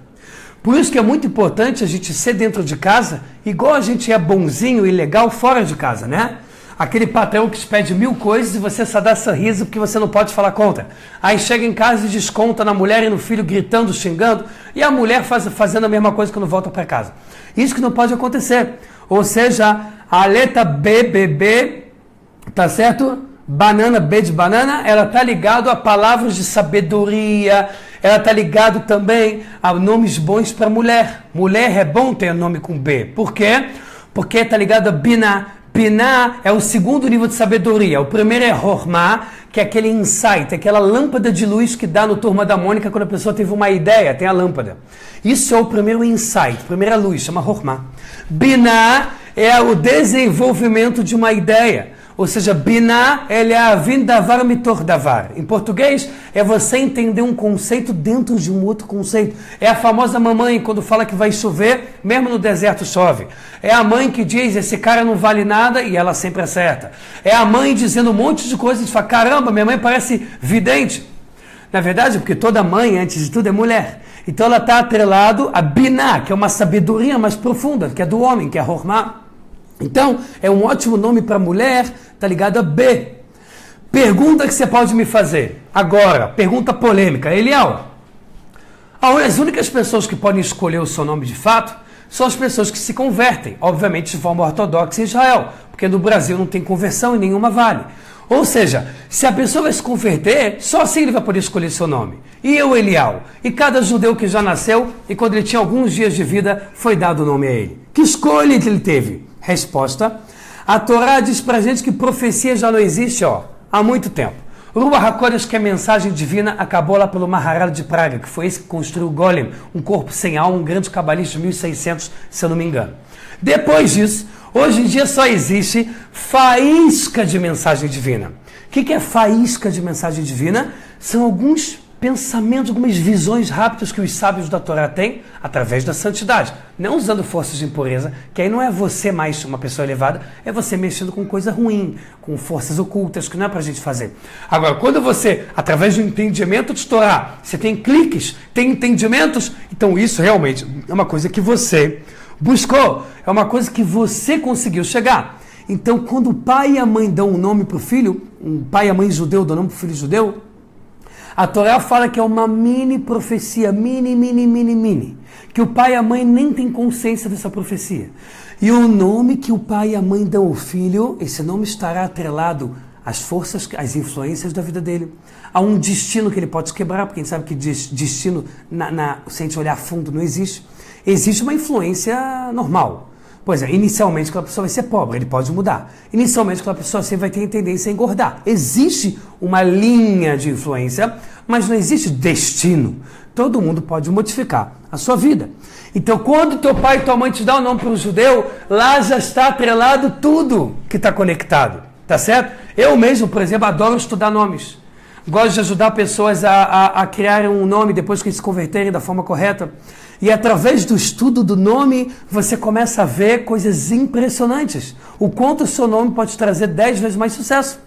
Por isso que é muito importante a gente ser dentro de casa igual a gente é bonzinho e legal fora de casa, né? Aquele patrão que te pede 1000 coisas e você só dá sorriso porque você não pode falar contra. Aí chega em casa e desconta na mulher e no filho gritando, xingando, e a mulher fazendo a mesma coisa quando volta para casa. Isso que não pode acontecer. Ou seja, a letra BBB, tá certo? Banana, B de banana, ela está ligado a palavras de sabedoria, ela está ligado também a nomes bons para mulher. Mulher é bom ter nome com B. Por quê? Porque está ligado a Binah. Binah é o segundo nível de sabedoria. O primeiro é Hormah, que é aquele insight, aquela lâmpada de luz que dá no Turma da Mônica quando a pessoa teve uma ideia, tem a lâmpada. Isso é o primeiro insight, primeira luz, chama Hormah. Binah é o desenvolvimento de uma ideia. Ou seja, Binah, ele é a vindavar mitor davar. Em português, é você entender um conceito dentro de um outro conceito. É a famosa mamãe, quando fala que vai chover, mesmo no deserto chove. É a mãe que diz, esse cara não vale nada, e ela sempre acerta. É a mãe dizendo um monte de coisas, e fala, caramba, minha mãe parece vidente. Na verdade, porque toda mãe, antes de tudo, é mulher. Então ela está atrelado a Binah, que é uma sabedoria mais profunda, que é do homem, que é Hormah. Então, é um ótimo nome para mulher, tá ligado a B. Pergunta que você pode me fazer. Agora, pergunta polêmica. Eliel, as únicas pessoas que podem escolher o seu nome de fato são as pessoas que se convertem, obviamente de forma ortodoxa em Israel, porque no Brasil não tem conversão e nenhuma vale. Ou seja, se a pessoa vai se converter, só assim ele vai poder escolher seu nome. E eu, Eliel, e cada judeu que já nasceu e quando ele tinha alguns dias de vida, foi dado o nome a ele. Que escolha que ele teve? Resposta, a Torá diz pra gente que profecia já não existe há muito tempo. Ruach HaKodesh, que é mensagem divina, acabou lá pelo Maharal de Praga, que foi esse que construiu o Golem, um corpo sem alma, um grande cabalista de 1600, se eu não me engano. Depois disso, hoje em dia só existe faísca de mensagem divina. O que é faísca de mensagem divina? São alguns pensamentos, algumas visões rápidas que os sábios da Torá têm através da santidade. Não usando forças de impureza, que aí não é você mais uma pessoa elevada, é você mexendo com coisa ruim, com forças ocultas, que não é pra gente fazer. Agora, quando você, através do entendimento de Torá, você tem cliques, tem entendimentos, então isso realmente é uma coisa que você buscou, é uma coisa que você conseguiu chegar. Então, quando o pai e a mãe dão um nome para o filho, um pai e a mãe judeu dão um nome para o filho judeu, a Torá fala que é uma mini profecia, mini, que o pai e a mãe nem têm consciência dessa profecia. E o nome que o pai e a mãe dão ao filho, esse nome estará atrelado às forças, às influências da vida dele, a um destino que ele pode quebrar, porque a gente sabe que destino, se a gente olhar a fundo, não existe. Existe uma influência normal. Pois é, inicialmente aquela pessoa vai ser pobre, ele pode mudar. Inicialmente aquela pessoa sempre vai ter tendência a engordar. Existe uma linha de influência, mas não existe destino. Todo mundo pode modificar a sua vida. Então, quando teu pai e tua mãe te dão o nome para um judeu, lá já está atrelado tudo que está conectado, tá certo? Eu mesmo, por exemplo, adoro estudar nomes. gosto de ajudar pessoas a criarem um nome depois que se converterem da forma correta. E através do estudo do nome, você começa a ver coisas impressionantes. O quanto o seu nome pode trazer 10 vezes mais sucesso.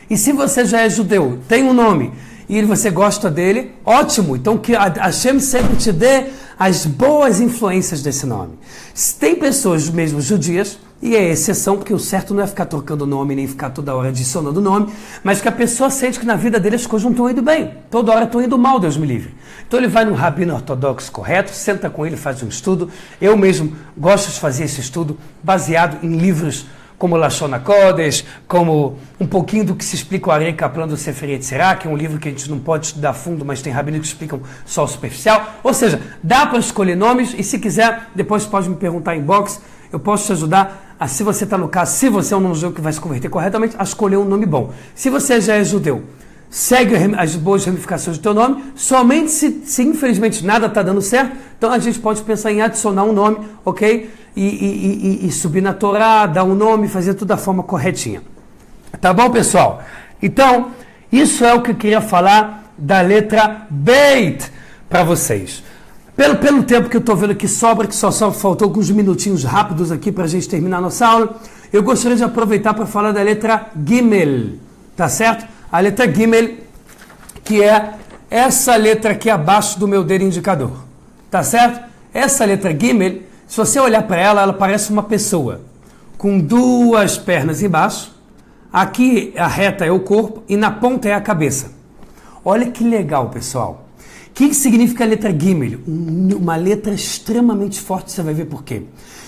E se você já é judeu, tem um nome, e você gosta dele, ótimo. Então que a Hashem sempre te dê as boas influências desse nome. Tem pessoas mesmo judias, e é exceção, porque o certo não é ficar trocando nome, nem ficar toda hora adicionando nome, mas que a pessoa sente que na vida dele as coisas não estão indo bem. Toda hora estão indo mal, Deus me livre. Então ele vai num rabino ortodoxo correto, senta com ele, faz um estudo. Eu mesmo gosto de fazer esse estudo baseado em livros como Lashon HaKodesh, como um pouquinho do que se explica o Arei Kaplan do Sefer Yetzirah, que é um livro que a gente não pode estudar fundo, mas tem rabinos que explicam só o superficial. Ou seja, dá para escolher nomes, e se quiser, depois pode me perguntar em box, eu posso te ajudar a, se você está no caso, se você é um não-judeu que vai se converter corretamente, a escolher um nome bom. Se você já é judeu, segue as boas ramificações do teu nome, somente se infelizmente nada está dando certo, então a gente pode pensar em adicionar um nome, ok? E subir na Torá, dar um nome, fazer tudo da forma corretinha. Tá bom, pessoal? Então, isso é o que eu queria falar da letra Beit para vocês. Pelo tempo que eu estou vendo que sobra, que só faltou alguns minutinhos rápidos aqui para a gente terminar a nossa aula, eu gostaria de aproveitar para falar da letra Gimel, tá certo? A letra Gimel, que é essa letra aqui abaixo do meu dedo indicador, tá certo? Essa letra Gimel, se você olhar para ela, ela parece uma pessoa com duas pernas embaixo, aqui a reta é o corpo e na ponta é a cabeça. Olha que legal, pessoal. O que significa a letra Gimel? Uma letra extremamente forte, você vai ver por quê.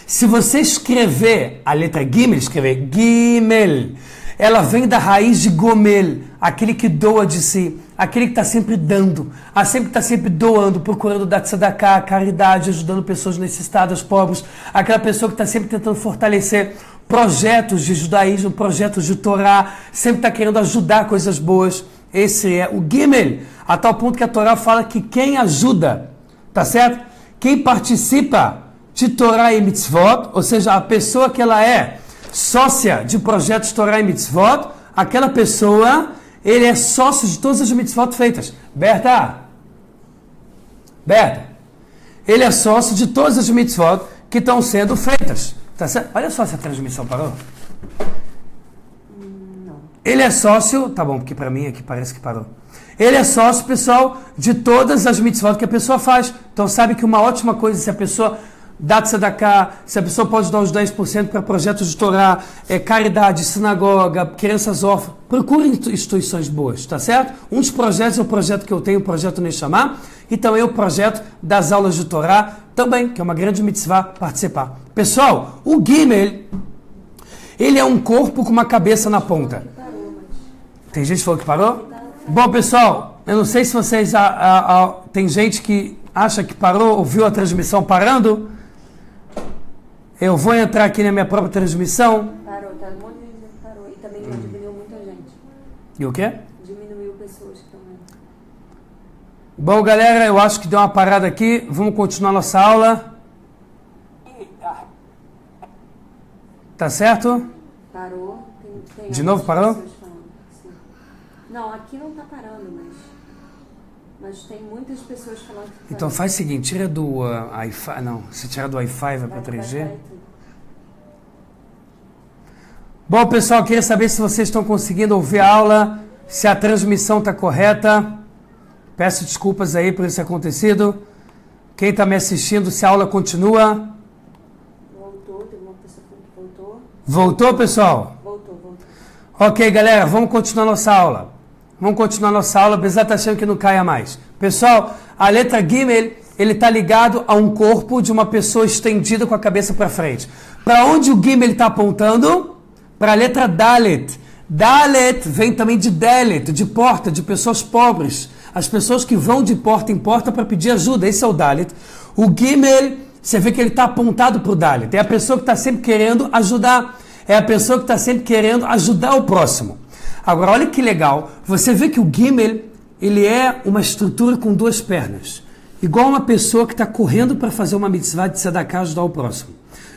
Se você escrever a letra Gimel, escrever Gimel, ela vem da raiz de Gomel, aquele que doa de si, aquele que está sempre dando, sempre está sempre doando, procurando dar tzedakah, caridade, ajudando pessoas necessitadas, pobres, aquela pessoa que está sempre tentando fortalecer projetos de judaísmo, projetos de Torá, sempre está querendo ajudar coisas boas. Esse é o Gimel, a tal ponto que a Torá fala que quem ajuda, tá certo? Quem participa de Torá e Mitzvot, ou seja, a pessoa que ela é sócia de projetos Torá e Mitzvot, aquela pessoa, ele é sócio de todas as Mitzvot feitas. Berta, ele é sócio de todas as Mitzvot que estão sendo feitas. Tá certo? Olha só se a transmissão parou. Não. Ele é sócio, tá bom, porque para mim aqui parece que parou. Ele é sócio, pessoal, de todas as Mitzvot que a pessoa faz. Então sabe que uma ótima coisa se a pessoa dá tzedakah, se a pessoa pode dar os 10% para projetos de Torá, caridade, sinagoga, crianças órfãs, procure instituições boas, tá certo? Um dos projetos é o projeto que eu tenho, o projeto Neshama, e também o projeto das aulas de Torá, também, que é uma grande mitzvah participar. Pessoal, o Gimel, ele é um corpo com uma cabeça na ponta. Tem gente que falou que parou? Bom, pessoal, eu não sei se vocês... tem gente que acha que parou, ouviu a transmissão parando. Eu vou entrar aqui na minha própria transmissão. Parou, tá? Um monte de gente que parou. E também diminuiu muita gente. E o quê? Diminuiu pessoas que estão vendo. Bom, galera, eu acho que deu uma parada aqui. Vamos continuar nossa aula. Tá certo? Parou. Tem De novo parou? pessoas falando, sim. Não, aqui não tá parando, mas tem muitas pessoas falando que parou. Então faz o seguinte, tira do Wi-Fi. Não, se tirar do Wi-Fi vai para 3G. Bom, pessoal, queria saber se vocês estão conseguindo ouvir a aula, se a transmissão está correta. Peço desculpas aí por isso ter acontecido. Quem está me assistindo, se a aula continua. Voltou, teve uma pessoa que voltou. Voltou, pessoal? Voltou. Ok, galera, vamos continuar nossa aula. Bezerra achando que não caia mais. Pessoal, a letra Gimel, ele está ligado a um corpo de uma pessoa estendida com a cabeça para frente. Para onde o Gimel está apontando? Para a letra Dalet. Dalet vem também de Delet, de porta, de pessoas pobres. As pessoas que vão de porta em porta para pedir ajuda. Esse é o Dalet. O Gimel, você vê que ele está apontado para o Dalet. É a pessoa que está sempre querendo ajudar. É a pessoa que está sempre querendo ajudar o próximo. Agora, olha que legal. Você vê que o Gimel, ele é uma estrutura com duas pernas. Igual uma pessoa que está correndo para fazer uma mitzvah de tzedakah, ajudar o próximo.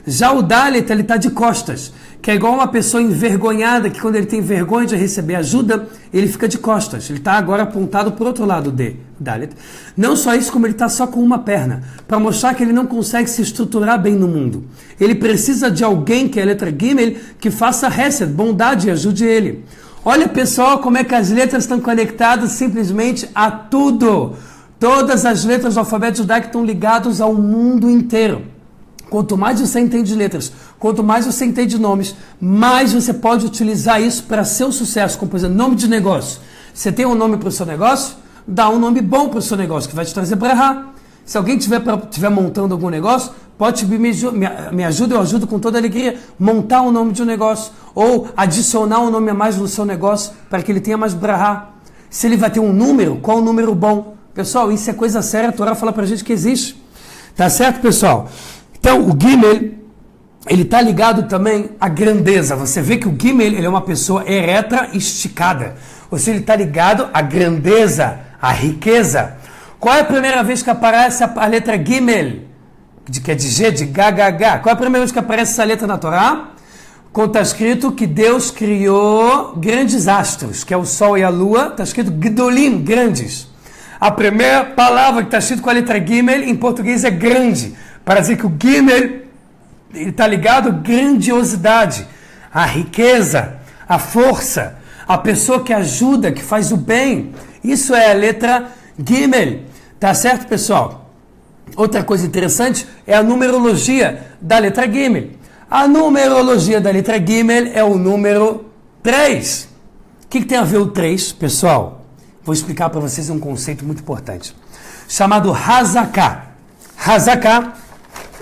Já o Dalet, ele está de costas, que é igual uma pessoa envergonhada, que quando ele tem vergonha de receber ajuda, ele fica de costas. Ele está agora apontado para o outro lado de Dalet. Não só isso, como ele está só com uma perna, para mostrar que ele não consegue se estruturar bem no mundo. Ele precisa de alguém, que é a letra Gimel, que faça Hesed, bondade, e ajude ele. Olha, pessoal, como é que as letras estão conectadas simplesmente a tudo. Todas as letras do alfabeto judaico estão ligadas ao mundo inteiro. Quanto mais você entende de letras, quanto mais você entende de nomes, mais você pode utilizar isso para seu sucesso. Como, por exemplo, nome de negócio. Você tem um nome para o seu negócio? Dá um nome bom para o seu negócio, que vai te trazer brahá. Se alguém estiver montando algum negócio, pode me ajuda, eu ajudo com toda alegria, montar um nome de um negócio, ou adicionar um nome a mais no seu negócio, para que ele tenha mais brahá. Se ele vai ter um número, qual o número bom? Pessoal, isso é coisa séria, a Torá fala para a gente que existe. Tá certo, pessoal? Então, o Gimel, ele está ligado também à grandeza. Você vê que o Gimel, ele é uma pessoa eretra esticada. Ou seja, ele está ligado à grandeza, à riqueza. Qual é a primeira vez que aparece a letra Gimel? Que é de G, de H. Qual é a primeira vez que aparece essa letra na Torá? Quando está escrito que Deus criou grandes astros, que é o Sol e a Lua, está escrito Gdolim, grandes. A primeira palavra que está escrito com a letra Gimel em português é grande. Para dizer que o Gimel está ligado à grandiosidade, à riqueza, à força, à pessoa que ajuda, que faz o bem. Isso é a letra Gimel. Tá certo, pessoal? Outra coisa interessante é a numerologia da letra Gimel. A numerologia da letra Gimel é o número 3. O que tem a ver o 3, pessoal? Vou explicar para vocês um conceito muito importante, chamado Hazaká. Hazaká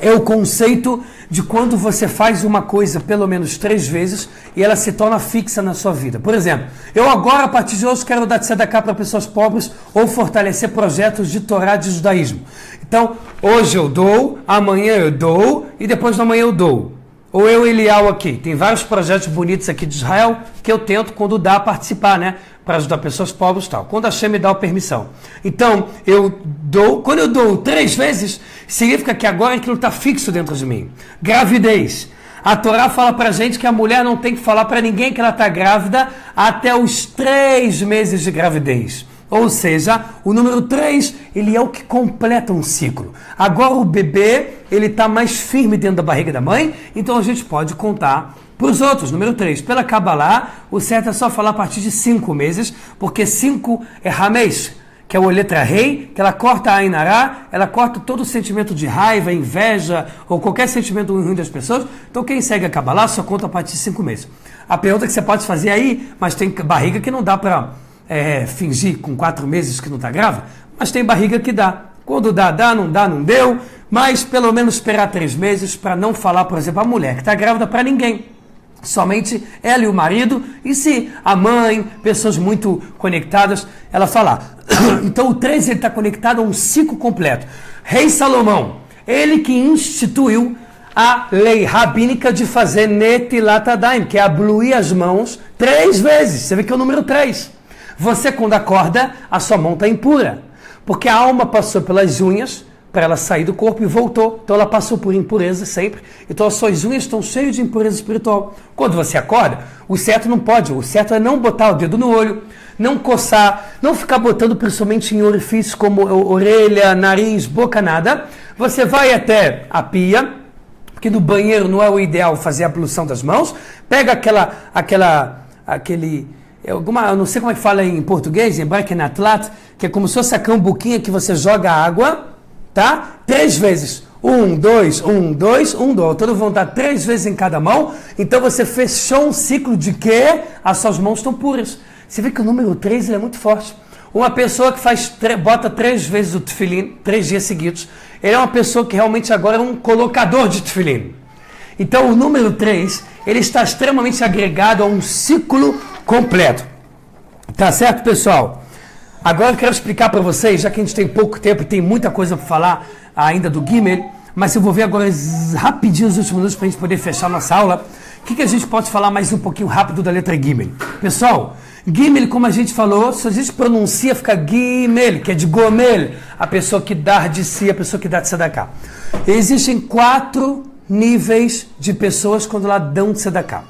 é o conceito de quando você faz uma coisa pelo menos 3 vezes e ela se torna fixa na sua vida. Por exemplo, eu agora, a partir de hoje, quero dar tzedakah para pessoas pobres ou fortalecer projetos de Torá, de judaísmo. Então, hoje eu dou, amanhã eu dou e depois da manhã eu dou. Ou eu, Elial, aqui. Tem vários projetos bonitos aqui de Israel que eu tento, quando dá, participar, né? Para ajudar pessoas pobres e tal. Quando a Hashem me dá a permissão. Então, eu dou. Quando eu dou 3 vezes, significa que agora aquilo está fixo dentro de mim. Gravidez. A Torá fala pra gente que a mulher não tem que falar para ninguém que ela está grávida até os 3 meses de gravidez. Ou seja, o número 3, ele é o que completa um ciclo. Agora o bebê, ele está mais firme dentro da barriga da mãe, então a gente pode contar para os outros. Número 3, pela Kabbalah, o certo é só falar a partir de 5 meses, porque 5 é Hamesh, que é a letra rei, que ela corta a Ainará, ela corta todo o sentimento de raiva, inveja, ou qualquer sentimento ruim das pessoas. Então quem segue a Kabbalah só conta a partir de 5 meses. A pergunta que você pode fazer aí, mas tem barriga que não dá para fingir com 4 meses que não está grávida, mas tem barriga que dá. Quando dá, não deu, mas pelo menos esperar 3 meses para não falar, por exemplo, a mulher que está grávida para ninguém. Somente ela e o marido, e se a mãe, pessoas muito conectadas, ela falar. Então o 3 está conectado a um ciclo completo. Rei Salomão, ele que instituiu a lei rabínica de fazer Netilat Adayim, que é abluir as mãos 3 vezes. Você vê que é o número 3. Você, quando acorda, a sua mão está impura. Porque a alma passou pelas unhas para ela sair do corpo e voltou. Então ela passou por impureza sempre. Então as suas unhas estão cheias de impureza espiritual. Quando você acorda, o certo não pode. O certo é não botar o dedo no olho, não coçar, não ficar botando principalmente em orifícios como orelha, nariz, boca, nada. Você vai até a pia, porque no banheiro não é o ideal fazer a ablução das mãos. Pega eu não sei como é que fala em português, em hebraico é natlat, que é como se fosse a cambuquinha que você joga água, tá? 3 vezes. 1, 2, 1, 2, 1, 2. Todos vão dar 3 vezes em cada mão. Então você fechou um ciclo de que as suas mãos estão puras. Você vê que o número 3 ele é muito forte. Uma pessoa que bota 3 vezes o tefilim, 3 dias seguidos, ele é uma pessoa que realmente agora é um colocador de tefilim. Então o número 3, ele está extremamente agregado a um ciclo completo. Tá certo, pessoal? Agora eu quero explicar para vocês, já que a gente tem pouco tempo e tem muita coisa para falar ainda do Gimel, mas eu vou ver agora rapidinho os últimos minutos para a gente poder fechar nossa aula. O que a gente pode falar mais um pouquinho rápido da letra Gimel? Pessoal, Gimel, como a gente falou, se a gente pronuncia, fica Gimel, que é de Gomel, a pessoa que dá de si, a pessoa que dá de Tzedakah. Existem 4 níveis de pessoas quando lá dão tzedakah.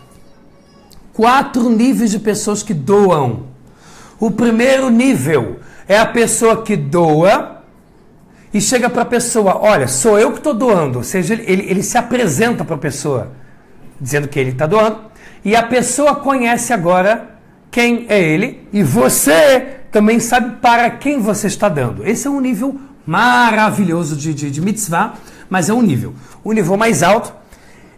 4 níveis de pessoas que doam. O primeiro nível é a pessoa que doa e chega para a pessoa, olha, sou eu que estou doando. Ou seja, ele se apresenta para a pessoa, dizendo que ele está doando. E a pessoa conhece agora quem é ele e você também sabe para quem você está dando. Esse é um nível maravilhoso de mitzvah, mas é um nível. O nível mais alto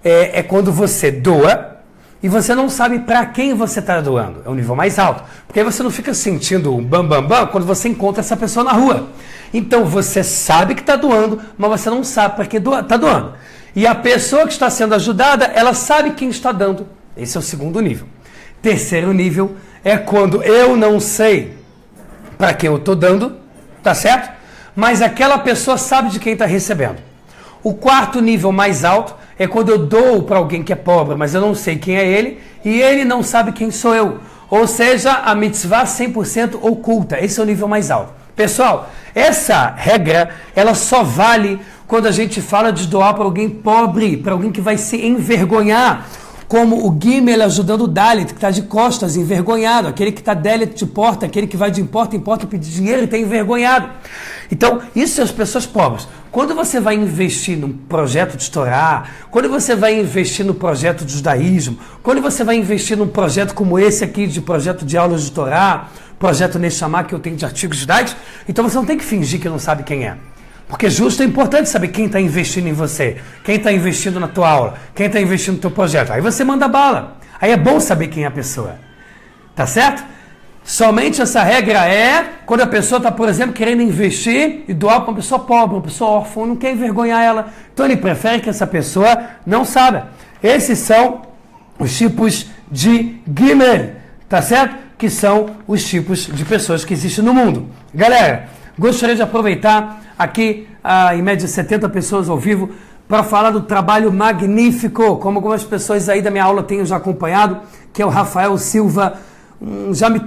é quando você doa e você não sabe para quem você está doando. É o nível mais alto. Porque aí você não fica sentindo um bam, bam, bam quando você encontra essa pessoa na rua. Então você sabe que está doando, mas você não sabe para quem está doando. E a pessoa que está sendo ajudada, ela sabe quem está dando. Esse é o segundo nível. Terceiro nível é quando eu não sei para quem eu estou dando, tá certo? Mas aquela pessoa sabe de quem está recebendo. O quarto nível mais alto é quando eu dou para alguém que é pobre, mas eu não sei quem é ele, e ele não sabe quem sou eu. Ou seja, a mitzvah 100% oculta. Esse é o nível mais alto. Pessoal, essa regra, ela só vale quando a gente fala de doar para alguém pobre, para alguém que vai se envergonhar. Como o Gimel ajudando o Dalit, que está de costas, envergonhado. Aquele que está Dalit de porta, aquele que vai de porta em porta pedir dinheiro e está envergonhado. Então, isso são as pessoas pobres. Quando você vai investir num projeto de Torá, quando você vai investir no projeto de judaísmo, quando você vai investir num projeto como esse aqui, de projeto de aulas de Torá, projeto Neshama que eu tenho de artigos judaicos, então você não tem que fingir que não sabe quem é. Porque justo é importante saber quem está investindo em você, quem está investindo na tua aula, quem está investindo no teu projeto. Aí você manda bala. Aí é bom saber quem é a pessoa. Tá certo? Somente essa regra é quando a pessoa está, por exemplo, querendo investir e doar para uma pessoa pobre, uma pessoa órfã, não quer envergonhar ela. Então ele prefere que essa pessoa não saiba. Esses são os tipos de Gimel, tá certo? Que são os tipos de pessoas que existem no mundo. Galera, gostaria de aproveitar aqui, em média 70 pessoas ao vivo, para falar do trabalho magnífico, como algumas pessoas aí da minha aula tenham já acompanhado, que é o Rafael Silva,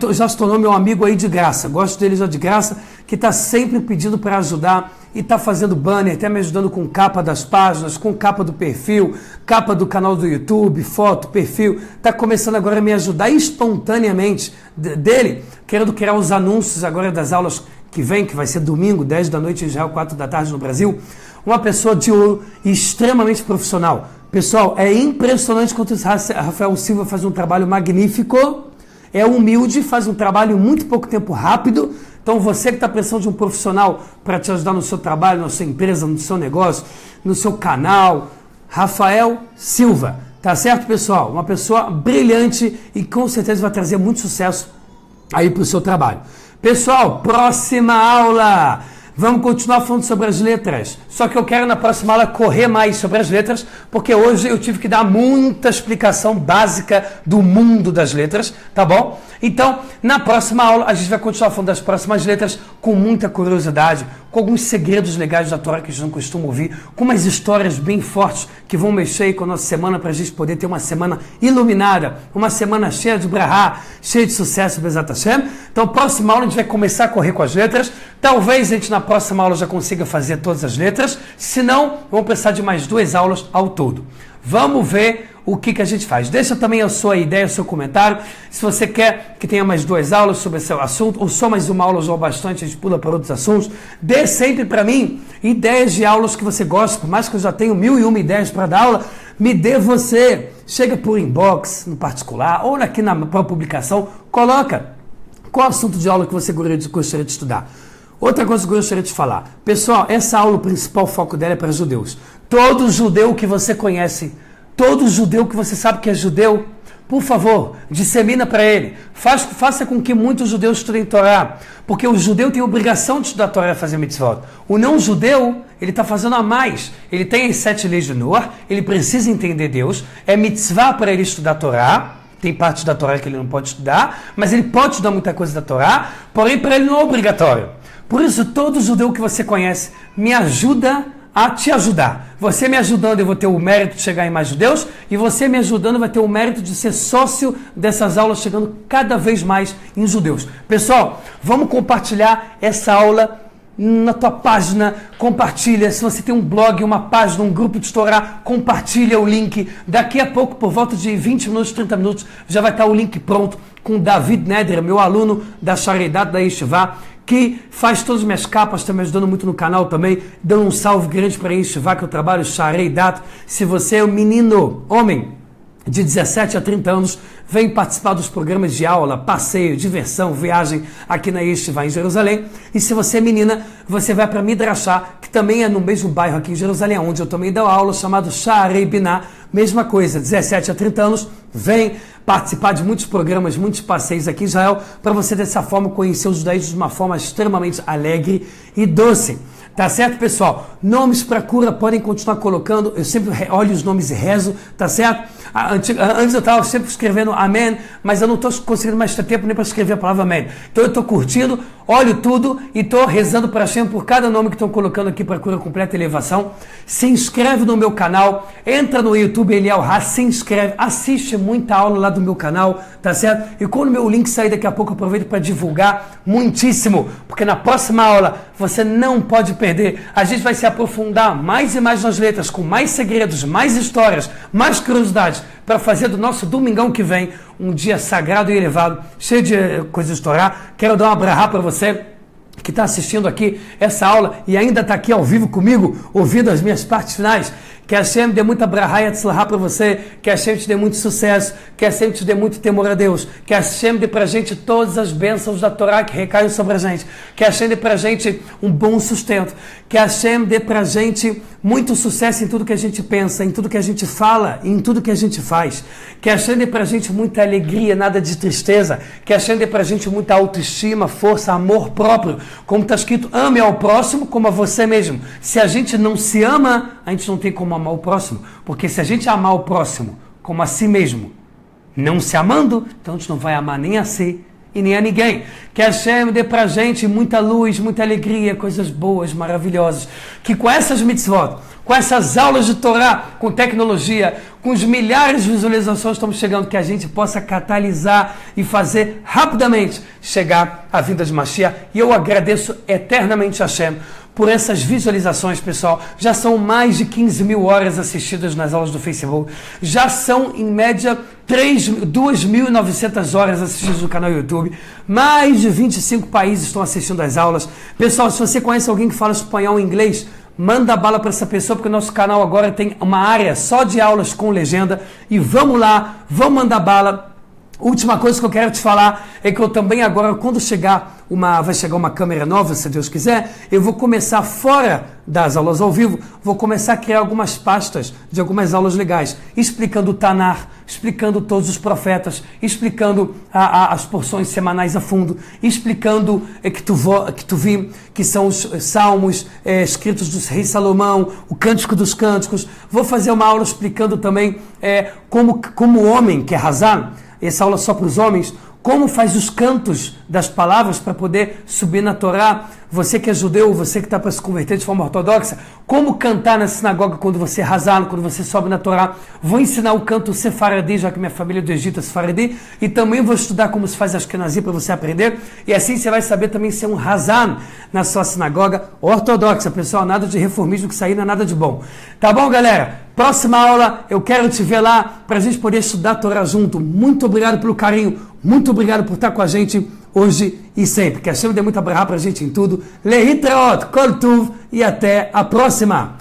já se tornou meu amigo aí de graça, gosto dele já de graça, que está sempre pedindo para ajudar e está fazendo banner, até me ajudando com capa das páginas, com capa do perfil, capa do canal do YouTube, foto, perfil, está começando agora a me ajudar espontaneamente dele, querendo criar os anúncios agora das aulas que vem, que vai ser domingo, 10 da noite em Israel, 4 da tarde no Brasil. Uma pessoa de ouro, extremamente profissional. Pessoal, é impressionante quanto esse Rafael Silva faz um trabalho magnífico, é humilde, faz um trabalho em muito pouco tempo rápido. Então você que está precisando de um profissional para te ajudar no seu trabalho, na sua empresa, no seu negócio, no seu canal, Rafael Silva. Tá certo, pessoal? Uma pessoa brilhante e com certeza vai trazer muito sucesso aí para o seu trabalho. Pessoal, próxima aula. Vamos continuar falando sobre as letras. Só que eu quero na próxima aula correr mais sobre as letras, porque hoje eu tive que dar muita explicação básica do mundo das letras, tá bom? Então, na próxima aula, a gente vai continuar falando das próximas letras com muita curiosidade, com alguns segredos legais da Torá que a gente não costuma ouvir, com umas histórias bem fortes que vão mexer aí com a nossa semana para a gente poder ter uma semana iluminada, uma semana cheia de brahá, cheia de sucesso, Bezat Hashem. Então, próxima aula a gente vai começar a correr com as letras. Talvez a gente na próxima aula já consiga fazer todas as letras, se não, vamos precisar de mais 2 aulas ao todo. Vamos ver o que a gente faz. Deixa também a sua ideia, o seu comentário. Se você quer que tenha mais 2 aulas sobre esse assunto, ou só mais uma aula já bastante, a gente pula para outros assuntos, dê sempre para mim ideias de aulas que você gosta, por mais que eu já tenho 1001 ideias para dar aula, me dê você. Chega por inbox, no particular, ou aqui na própria publicação, coloca qual assunto de aula que você gostaria de estudar. Outra coisa que eu gostaria de falar. Pessoal, essa aula, o principal foco dela é para judeus. Todo judeu que você conhece, todo judeu que você sabe que é judeu, por favor, dissemina para ele. Faça com que muitos judeus estudem Torá. Porque o judeu tem a obrigação de estudar Torá e fazer mitzvot. O não judeu, ele está fazendo a mais. Ele tem as 7 leis de Noah, ele precisa entender Deus. É mitzvah para ele estudar Torá. Tem parte da Torá que ele não pode estudar, mas ele pode estudar muita coisa da Torá, porém para ele não é obrigatório. Por isso, todo judeu que você conhece, me ajuda a te ajudar. Você me ajudando, eu vou ter o mérito de chegar em mais judeus, e você me ajudando vai ter o mérito de ser sócio dessas aulas, chegando cada vez mais em judeus. Pessoal, vamos compartilhar essa aula na tua página, compartilha. Se você tem um blog, uma página, um grupo de Torá, compartilha o link. Daqui a pouco, por volta de 20 minutos, 30 minutos, já vai estar o link pronto com o David Neder, meu aluno da Shareidat da Yeshiva, que faz todas as minhas capas, está me ajudando muito no canal também, dando um salve grande para a Yeshiva, que eu trabalho Shareidat. Se você é um menino, homem, de 17 a 30 anos, vem participar dos programas de aula, passeio, diversão, viagem aqui na Yeshiva em Jerusalém. E se você é menina, você vai para Midrashá, que também é no mesmo bairro aqui em Jerusalém, onde eu também dou aula, chamado Sharei Binah. Mesma coisa, 17 a 30 anos, vem participar de muitos programas, muitos passeios aqui em Israel, para você dessa forma conhecer os judaísmos de uma forma extremamente alegre e doce. Tá certo, pessoal? Nomes para cura podem continuar colocando. Eu sempre olho os nomes e rezo, tá certo? Antes eu estava sempre escrevendo amém, mas eu não estou conseguindo mais ter tempo nem para escrever a palavra amém. Então eu estou curtindo, olho tudo e estou rezando para Hashem por cada nome que estão colocando aqui para cura completa e elevação. Se inscreve no meu canal, entra no YouTube Eliel Haas, se inscreve, assiste muita aula lá do meu canal, tá certo? E quando o meu link sair daqui a pouco, eu aproveito para divulgar muitíssimo, porque na próxima aula você não pode perder. A gente vai se aprofundar mais e mais nas letras, com mais segredos, mais histórias, mais curiosidades, para fazer do nosso domingão que vem um dia sagrado e elevado, cheio de coisas de Torá. Quero dar um abrahá para você que está assistindo aqui essa aula e ainda está aqui ao vivo comigo, ouvindo as minhas partes finais. Que a Hashem dê muita brahá e atzlahá para você, que a Hashem te dê muito sucesso, que a Hashem te dê muito temor a Deus, que a Hashem dê para a gente todas as bênçãos da Torá que recaem sobre a gente, que a Hashem dê para a gente um bom sustento, que a Hashem dê para a gente muito sucesso em tudo que a gente pensa, em tudo que a gente fala, em tudo que a gente faz, que a Hashem dê para a gente muita alegria, nada de tristeza, que a Hashem dê para a gente muita autoestima, força, amor próprio, como está escrito, ame ao próximo como a você mesmo. Se a gente não se ama, a gente não tem como amar o próximo, porque se a gente amar o próximo como a si mesmo, não se amando, então a gente não vai amar nem a si e nem a ninguém. Que a Hashem dê pra gente muita luz, muita alegria, coisas boas, maravilhosas, que com essas mitzvot, com essas aulas de Torá, com tecnologia, com os milhares de visualizações estamos chegando, que a gente possa catalisar e fazer rapidamente chegar à vinda de Mashiach. E eu agradeço eternamente a Hashem por essas visualizações, pessoal. Já são mais de 15 mil horas assistidas nas aulas do Facebook. Já são, em média, 2.900 horas assistidas no canal YouTube. Mais de 25 países estão assistindo às aulas. Pessoal, se você conhece alguém que fala espanhol e inglês, manda bala para essa pessoa, porque o nosso canal agora tem uma área só de aulas com legenda. E vamos lá, vamos mandar bala. Última coisa que eu quero te falar é que eu também agora, quando vai chegar uma câmera nova, se Deus quiser, eu vou começar fora das aulas ao vivo, vou começar a criar algumas pastas de algumas aulas legais, explicando o Tanar, explicando todos os profetas, explicando as porções semanais a fundo, explicando que tu vi, que são os salmos escritos do rei Salomão, o Cântico dos Cânticos. Vou fazer uma aula explicando também como o homem, que é Hazan, essa aula só para os homens, como faz os cantos das palavras para poder subir na Torá. Você que é judeu, você que está para se converter de forma ortodoxa, como cantar na sinagoga quando você é Hazan, quando você sobe na Torá. Vou ensinar o canto sefaradi, já que minha família do Egito é sefaradi, e também vou estudar como se faz Ashkenazi para você aprender, e assim você vai saber também ser um Hazan na sua sinagoga ortodoxa. Pessoal, nada de reformismo, que isso aí não é nada de bom. Tá bom, galera? Próxima aula, eu quero te ver lá para a gente poder estudar a Torá junto. Muito obrigado pelo carinho, muito obrigado por estar com a gente hoje e sempre. Que a Hashem dê muita brahá para a gente em tudo. Lehitraot, kol tuv, e até a próxima.